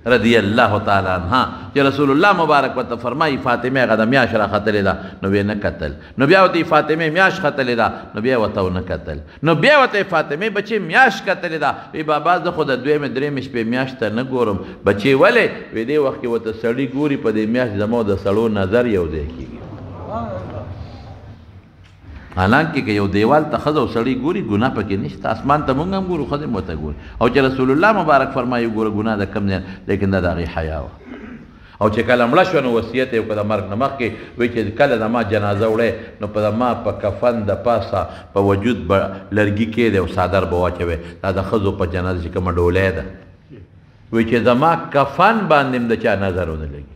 رضی الله تعالی عنها چې رسول الله مبارک ورته فرمایي فاطمه هغه د میاشت راختلې ده نو بیا نه کتل نو بیا ورته فاطمه میاشت ختلې ده نو بیا ورته ونه کتل نو بیا ورته فاطمه بچې میاشت کتلې ده وی بابا زه خو د دویمې درېیمې شپې میاشت ته نه ګورم بچې ولې وی دې وخت کې ورته سړي ګوري په دې میاشت زما د سړو نظر یو ځای کېږي حالانکه که یو دیوال ته ښځه او سړی ګوري ګناه پکې نشته اسمان ته مونږ هم ګورو ښځه هم ورته ګوري او چې رسول الله مبارک فرمایي ګوره ګناه د کم ځای لیکن دا د هغې حیا وه او چې کله مړه شوه نو وصیت یې وکړه د مرګ نه مخکې وایي چې کله زما جنازه وړی نو په زما په کفن د پاسه په وجود به لرګي کېدی او څادر به واچوی دا د ښځو په جنازه چې کومه ډولۍ ده وایي چې زما کفن باندې هم د چا نظر ونه لګي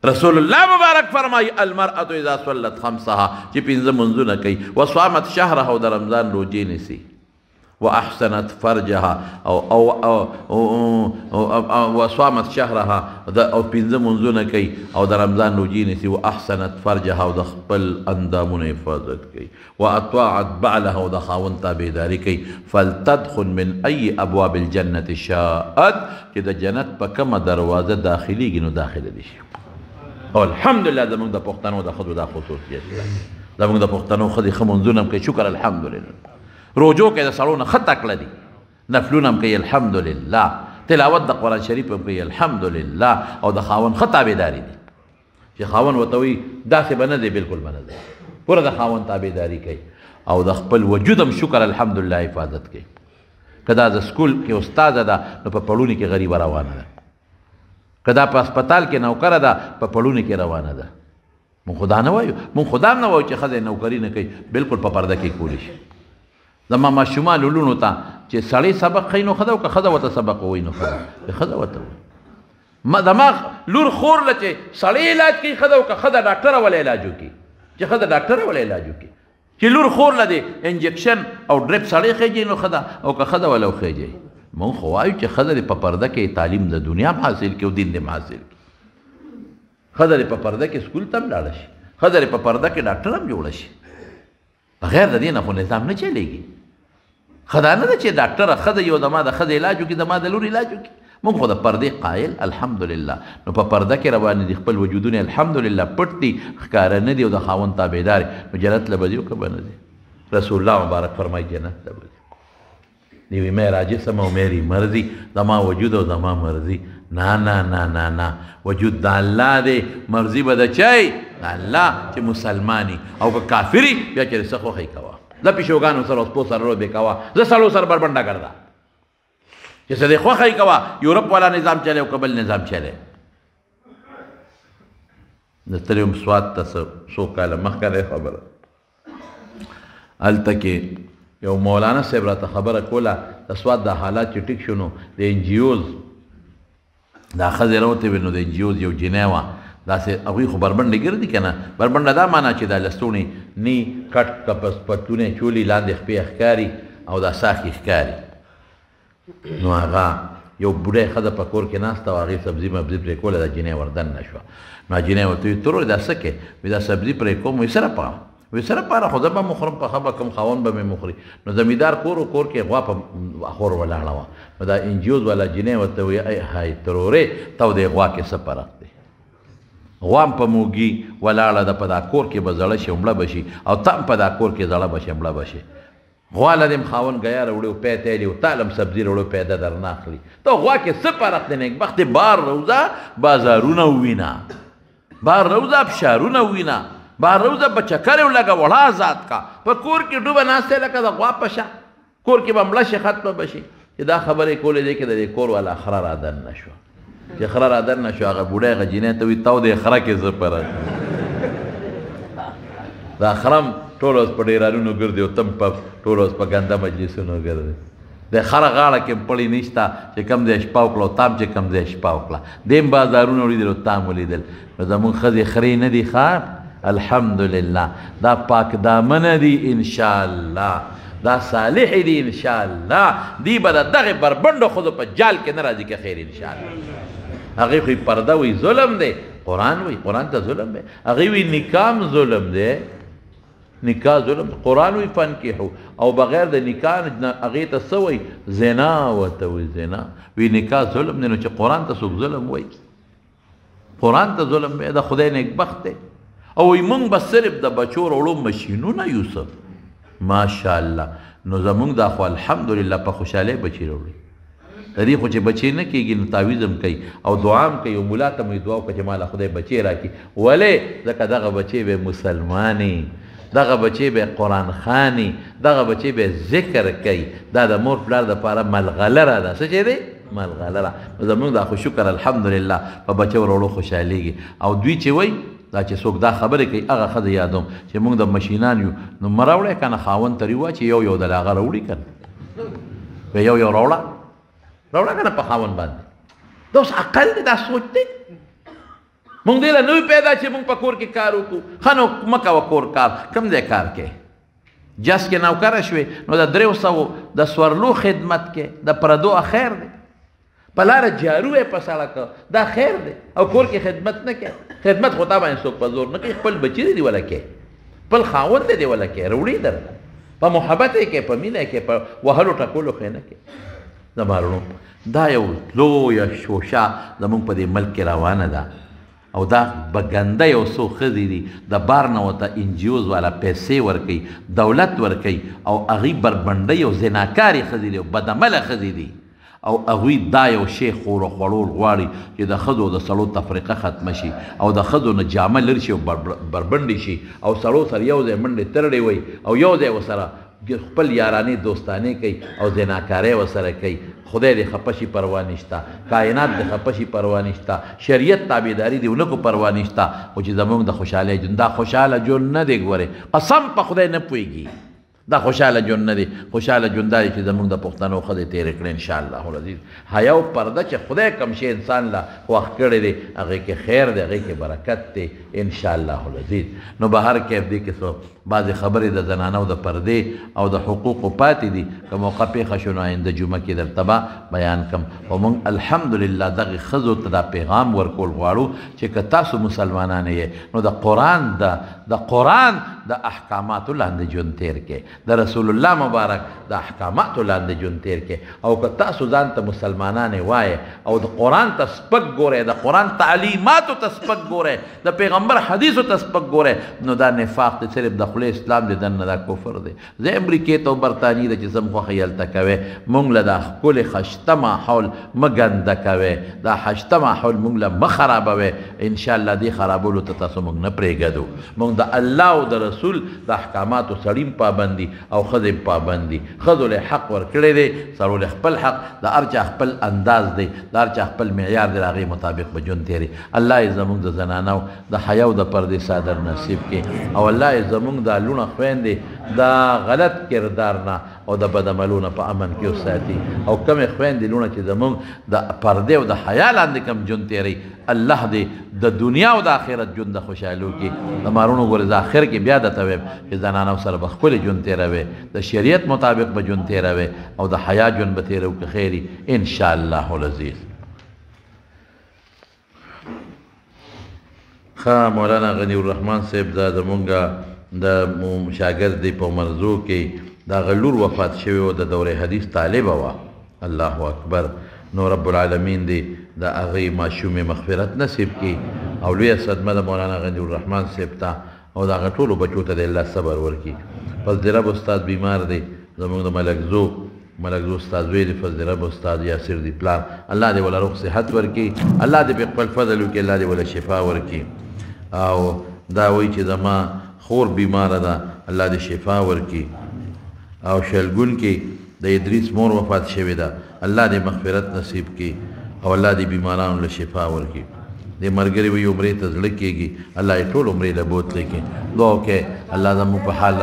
رسول الله مبارک فرمایي المرأة اذا صلت خمسها چې پنځه منځونه کوي وصامت شهرها او د رمضان روجې نیسي واحسنت فرجها او وصامت شهرها او پنځه منځونه کوي او د رمضان روجې نیسي واحسنت فرجها او د خپل اندامونو حفاظت کوي واطاعت بعلها او د خاوند تابعداري کوي فلتدخل من اي ابواب الجنه شاءت چې د جنت په کومه دروازه داخليږي نو داخله دي شي او الحمدلله زموږ د پښتنو د ښځو دا خصوصیت ده زموږ د پښتنو ښځې ښه منځونه هم کوي شکر الحمدلله روجو کې د سړو نه ښه تکړه دي نفلونه هم کوي الحمدلله تلاوت د قرآن شریف هم کوي الحمدلله او د خاوند ښه تابعداري دي چې خاوند ورته وایي داسې به نه دی بلکل به نه دی پوره د خاوند تابعداري کوي او د خپل وجود هم شکر الحمدلله حفاظت کوي که دا د سکول کې استاده ده نو په پړوني کې غریبه روانه ده که دا په هسپتال کې نوکره ده په پړوني کې روانه ده مونږ خدا نه وایو مونږ خدا هم نه وایو چې ښځه نوکري نه کوي بلکل په پرده کې کولی شي زما ماشومان لولونو ته چې سړی سبق ښیي نو ښه ده او که ښځه ورته سبق ووایي نو ښه ده ښځه ورته وایي زما لور خور له چې سړی علاج کوي ښه ده او که ښځه ډاکټره وله علاج وکړي چې ښځه ډاکټره وله علاج وکړي چې لور خور له دی انجکشن او ډریپ سړی خېږي نو ښه ده او که ښځه وله وخېږي مونږ خو وایو چې ښځه دې په پرده کې تعلیم د دنیا هم حاصل کړي او دین دې هم حاصل کړي ښځه دې په پرده کې سکول ته هم لاړه شي ښځه دې په پرده کې ډاکټر هم جوړه شي بغیر د دې نه خو نظام نه چلېږي ښه دا نه ده چې ډاکټره ښځه یو زما د ښځې علاج وکړي زما د لور علاج وکړي مونږ خو د پردې قایل الحمدلله نو په پرده کې روان دي خپل وجودونه الحمدلله پټ دي ښکاره نه دي او د خاوند تابعدار نو جنت له به ځي او که به نه ځي رسول الله مبارک فرمایي جنت له به ځي دیوی میں راجسم او میری مرضی زما وجود او زما مرضی نا نا نا نا نا وجود دا اللہ دے مرضی بدا چاہی دا اللہ چه مسلمانی او که کافری بیا چه رسخ وخی کوا دا پیشوگانو سر اسپو سر رو بے کوا زا سالو سر بربنڈا کردا چه صدیق وخی کوا یورپ والا نظام چلے او قبل نظام چلے نستریم سواد تا سو کالا مخ کرے خبر علتا که یو مولانا صاحب راته خبره کوله د سواد د حالات چې ټیک شو نو د انجیوز دا ښځې راوتې وې نو د انجیوز یو جنۍ وه داسې هغوی خو بربنډې ګرځي که نه بربنډه دا معنا چې دا لستوڼې نی کټ کپس پتلونې چولي لاندې خپې ښکاري او دا ساښې ښکاري نو هغه یو بوډۍ ښځه په کور کې ناسته او هغې سبزي مبزي پرې کوله دا جنۍ وردن نه شوه نو جنۍ ورته وایي ترور دا څه کوې وایي دا سبزي پرې کوم وایي سره پام وی سره پاره خو زه به مخورم پخه به کوم خاوند به مې مخوري نو زمیندار کور و کور کې غوا په خور ولاړه وه نو دا انجیوز والا جنۍ ورته وایي ای های ترورې ته د غوا کې څه فرق دی غوا هم په موږي ولاړه ده په دا کور کې به زړه شي مړه به شي او ته هم په دا کور کې زړه به شي مړه به شي غوا له دې هم خاوند ګیا راوړي او پی تیلي او تا له هم سبزي راوړي پیدا درنه اخلي ته غوا کې څه فرق دی نیکبختې بار روزه بازارونه ووینه بار روزه فشارونه ووینه بار روزه په چکر یې ولګه وړه ذات کا په کور کې ډوبه ناستې لکه د غوا په شا کور کې به مړه شي ختمه به شي چې دا خبرې کولې دی کې د دې کور والا خره رادن نه شوه چې خره رادن نه شو هغه بوډۍ هغه جینۍ ته وایي تاو دې خره کې زه پره دا خره هم ټول ورځ په ډېرانونو ګرځي او تم په ټول ورځ په ګنده مجلسونو ګرځي د خره غاړه کې پړی نشته چې کم ځای شپه وکړه او تام چې کم ځای شپه وکړه دیم بازارونه ولیدل او تام ولیدل نو زمونږ ښځې خرې نه دي ښه الحمدلله دا پاک دامنه دي انشاءالله دا صالح دي انشاءالله دی به د دغې بربنډو ښځو په جال کې نه راځي که خیر انشاءالله هغې خو پرده وایي ظلم دی قرآن وایي قرآن ته ظلم دی هغې وایي نکام ظلم دی نکاح ظلم قرآن وی فانکحو او بغیر د نکاح هغې ته څه وایي زنا ورته وایي زنا وی نکاح ظلم دی نو چې قرآن ته څوک ظلم وایي قرآن ته ظلم دی د خدای نیکبخت دی او وی موږ به صرف د بچو راوړو مشینونه یوسف ماشاءالله نو زمونږ دا خو الحمدلله په خوشحالۍ بچي راوړي د دې خو چې بچی نه کېږي نو تعویض هم کوي او دعا هم کوي او ملا ته مې دعا وکړه چې ماله خدای بچی راکړي ولې ځکه دغه بچی به مسلماني دغه بچی به قرآن خواني دغه بچی به ذکر کوي دا د مور پلار دپاره ملغلره ده څه چې دی ملغلره زمونږ دا خو شکر الحمدلله په بچو راوړو خوشحالېږي او دوی چې وایي دا چې څوک دا خبرې کوي هغه ښځه یادوم چې موږ د مشینان یو نو مه راوړی که نه خاوند ته روا چې یو د هغه راوړي که نه یو راوړه راوړه که نه په خاوند باندې دا اوس عقل دی دا سوچ دی موږ دې له نوي پیدا چې موږ په کور کې کار وکړو ښه نو مه کوه کور کار کوم ځای کار کې جس کې نوکره شوې نو د 300 د سورلو خدمت کې د پردو خیر دی په لاره جارو یې په سړک دا خیر دی او کور کې خدمت نه کوي خدمت خو تا باندې څوک په زور نه کوي خپل بچي دی ولا کوي خپل خاوند دی ولا کوي راوړي درته په محبت یې کوي په مینه یې کوي په وهلو ټکولو خو یې نه کوي زما وروڼو دا یو لویه شوشه زمونږ په دې ملک کې روانه ده او دا بګنده یو څو ښځې دي د بار نه ورته انجیوز والا پیسې ورکوي دولت ورکوي او هغوی بربنډۍ او زناکارې ښځې دي او بدعمله ښځې دي او هغوی دا یو شی خور او خوړول غواړي چې د ښځو د سړو تفریقه ختمه شي او د ښځو نه جامه لرې شي او بربنډې شي او سړو سره یو ځای منډې ترړې وي او یو ځای ورسره خپل یارانې دوستانې کوي او زناکارۍ ورسره کوي خدای دې خفه شي پروا نشته کائنات دې خفه شي پروا نشته شریعت تابعداري دې ونه کو پروا نشته خو چې زموږ د خوشحالۍ ژوند دا خوشحاله ژوند نه دی ګورې قسم په خدای نه پوهېږي دا خوشحاله ژوند نه دی خوشحاله ژوند دا دی چې زموږ د پښتنو ښځې تېرې کړې انشاءالله العزیز حیا او پرده چې خدای کوم شی انسان له خوښ کړی دی هغې کې خیر دی هغې کې برکت دی انشاءالله العزیز نو به هر کیف دی کې څه بعضې خبرې د زنانو د پردې او د حقوقو پاتې دي که موقع پېښه شو نو آینده جمعه کې درته به بیان کړم او موږ الحمدلله دغې ښځو ته دا پیغام ورکول غواړو چې که تاسو مسلمانان یې نو د قرآن د احکاماتو لاندې ژوند تېر کړئ د رسول الله مبارک د احکاماتو لاندې ژوند تېر کړئ او که تاسو ځان ته مسلمانان وایې او د قرآن ته سپک ګورئ د قرآن تعلیماتو ته سپک ګورئ د پیغمبر حدیثو ته سپک ګورئ نو دا نفاق دی صرف د خولې اسلام دی دننه دا کفر دی زه امریکې ته او برطانیې ته چې زه م خوښوي هلته کوې موږ له دا ښکلې خشته ماحول مه ګنده کوې دا خشته ماحول موږ له مه خرابوئ انشاءالله دې خرابولو ته تاسو موږ نه پرېږدو موږ د الله او د رسول د احکاماتو سړي پابندي او ښځې پابندي ښځو له حق ورکړی دی سړو له خپل حق د هر چا خپل انداز دی د هر چا خپل معیار دی د هغې مطابق به ژوند تېري الله یې زموږ د زنانو د حیا او د پردې صادر نصیب کړي او الله یې زموږ دا لوڼه خویندې دا غلط کردار نه او د بدعملونه په امن کې وساتي او کمې خویندې لوڼه چې زموږ د پردې او د حیا لاندې کم ژوند تېروي الله دې د دنیا او د آخرت ژوند د خوشحالو کې د مارونو ګورې د آخر کې بیا درته وایم چې زنانو سره به ښکلې ژوند تېروې د شریعت مطابق به ژوند تېروې او د حیا ژوند به تېروو که خیر وي انشاءالله العزیز ښه مولانا غنی الرحمن صاحب دا زمونږ د شاګرد دی په مرزو کې د هغه لور وفات شوې وه د دورې حدیث طالبه وه الله اکبر نو رب العالمین دی د هغې ماشومې مغفرت نصیب کړي او لویه صدمه د مولانا غنی الرحمن صاحب ته او د هغه ټولو بچو ته د الله صبر ورکړي فضل رب استاد بیمار دی زموږ د ملکزو استاد وی دی فضل رب استاد یاسر دی پلار الله دې ولا روغ صحت ورکړي الله دې په خپل فضل وکړي الله دې ولا شفا ورکړي او دا وایي چې زما خور بیماره ده الله دې شفا ورکړي او شلګون کې د ادریس مور وفات شوې ده الله دې مغفرت نصیب کړي او الله دې بیمارانو له شفا ورکړي دې ملګري وایي عمرې ته زړه کېږي الله یې ټول عمرې له بوتلی کړي دعا وکړئ الله زموږ په حال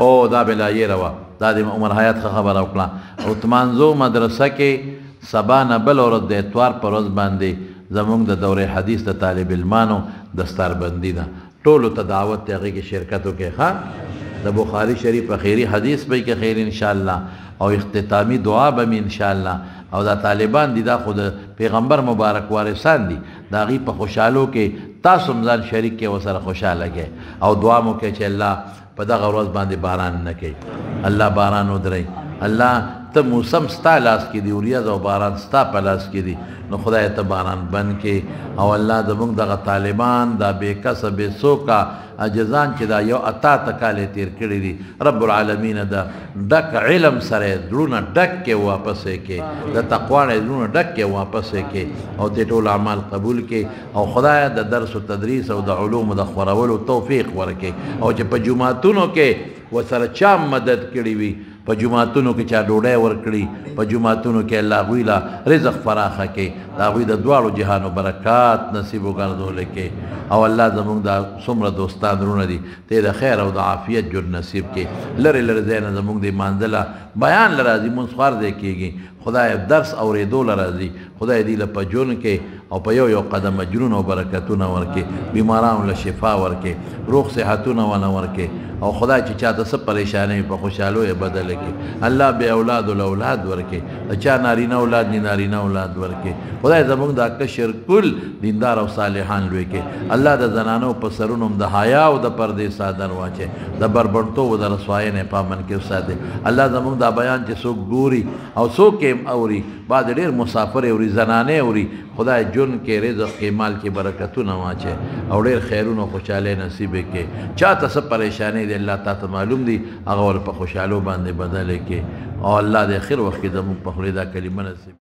او دا بلا یېره وه دا د عمر حیات ښه خبره وکړه او تمانځو مدرسه کې سبا نه بل ورځ د اتوار په ورځ باندې زموږ د دورې حدیث د طالب علمانو دستاربندي ده ټولو ته دعوت دی هغې کې شرکت وکړئ ښه د بخاري شریف اخیری حدیث به کې خیر انشاءالله او اختتامی دعا به مې انشاءالله او دا طالبان دي دا خو د پیغمبر مبارک وارثان دي د هغې په خوشحالو کې تاسو هم ځان شریک کې ورسره خوشحاله کې او دعا مو کوئ چې الله په دغه ورځ باندې باران نه کوي الله باران ودروي الله ته موسم ستا لاس کې دی وریځ او باران ستا په لاس کې دي نو خدای ته باران بند کې او الله زموږ دغه طالبان دا بې کسه بې څوکه عاجزان چې دا یو اتا کالې تیر کړي دي رب العالمین دا ډک علم سره زړونه ډک کې واپس کې د تقوا نه زړونه ډک کې واپس کې او دې ټول اعمال قبول کې او خدای د درس او تدریس او د علوم د خورولو توفیق ورکړي او چې په جمعتونو کې وسره چا مدد کړي وي په جمعتونو کې چا ډوډۍ ورکړي په جمعتونو کې الله هغوی له رزق فراخه کې د هغوی د دواړو جهانو برکات نصیب وګرځولی کې او الله زموږ دا څومره دوستان رونه دي ته د خیر او د عافیت جوړ نصیب کې لرې لرې ځای نه زموږ د مانځله بیان له راځي مونځ خوار دی کېږي خدای درس اورېدو له راځي خدای دې له په ژوند کې او په یو یو قدم اجرونه او برکتونه ورکړي بیمارانو له شفا ورکړي روغ صحتونه ونه ورکړي او خدای چې چاته څه پریشانۍ په خوشحالو یې بدله کړي الله بې اولاد اولاد ورکړي د چا نارینه اولاد نه نارینه اولاد ورکړي خدای زموږ دا کشر کل دیندار او صالحان لوی کړي الله د زنانو په سرونو هم د حیا او د پردې څادر واچي د بربنډتوب او د رسوایۍ نه پامن کې وساتي الله زموږ دا بیان چې څوک ګوري او څوک یې اوري بعد ډېر مسافر اوري زنانې اوري خدای جون کې رزق کې مال کې برکتونه واچي او ډېر خیرونه خوشحالۍ نصیب کې چاته څه پریشانۍ دی الله تا ته معلوم دي هغه ور په خوشحالو باندې بدل کې او الله د خیر وخت کې زموږ په خولې دا کلمه نصیب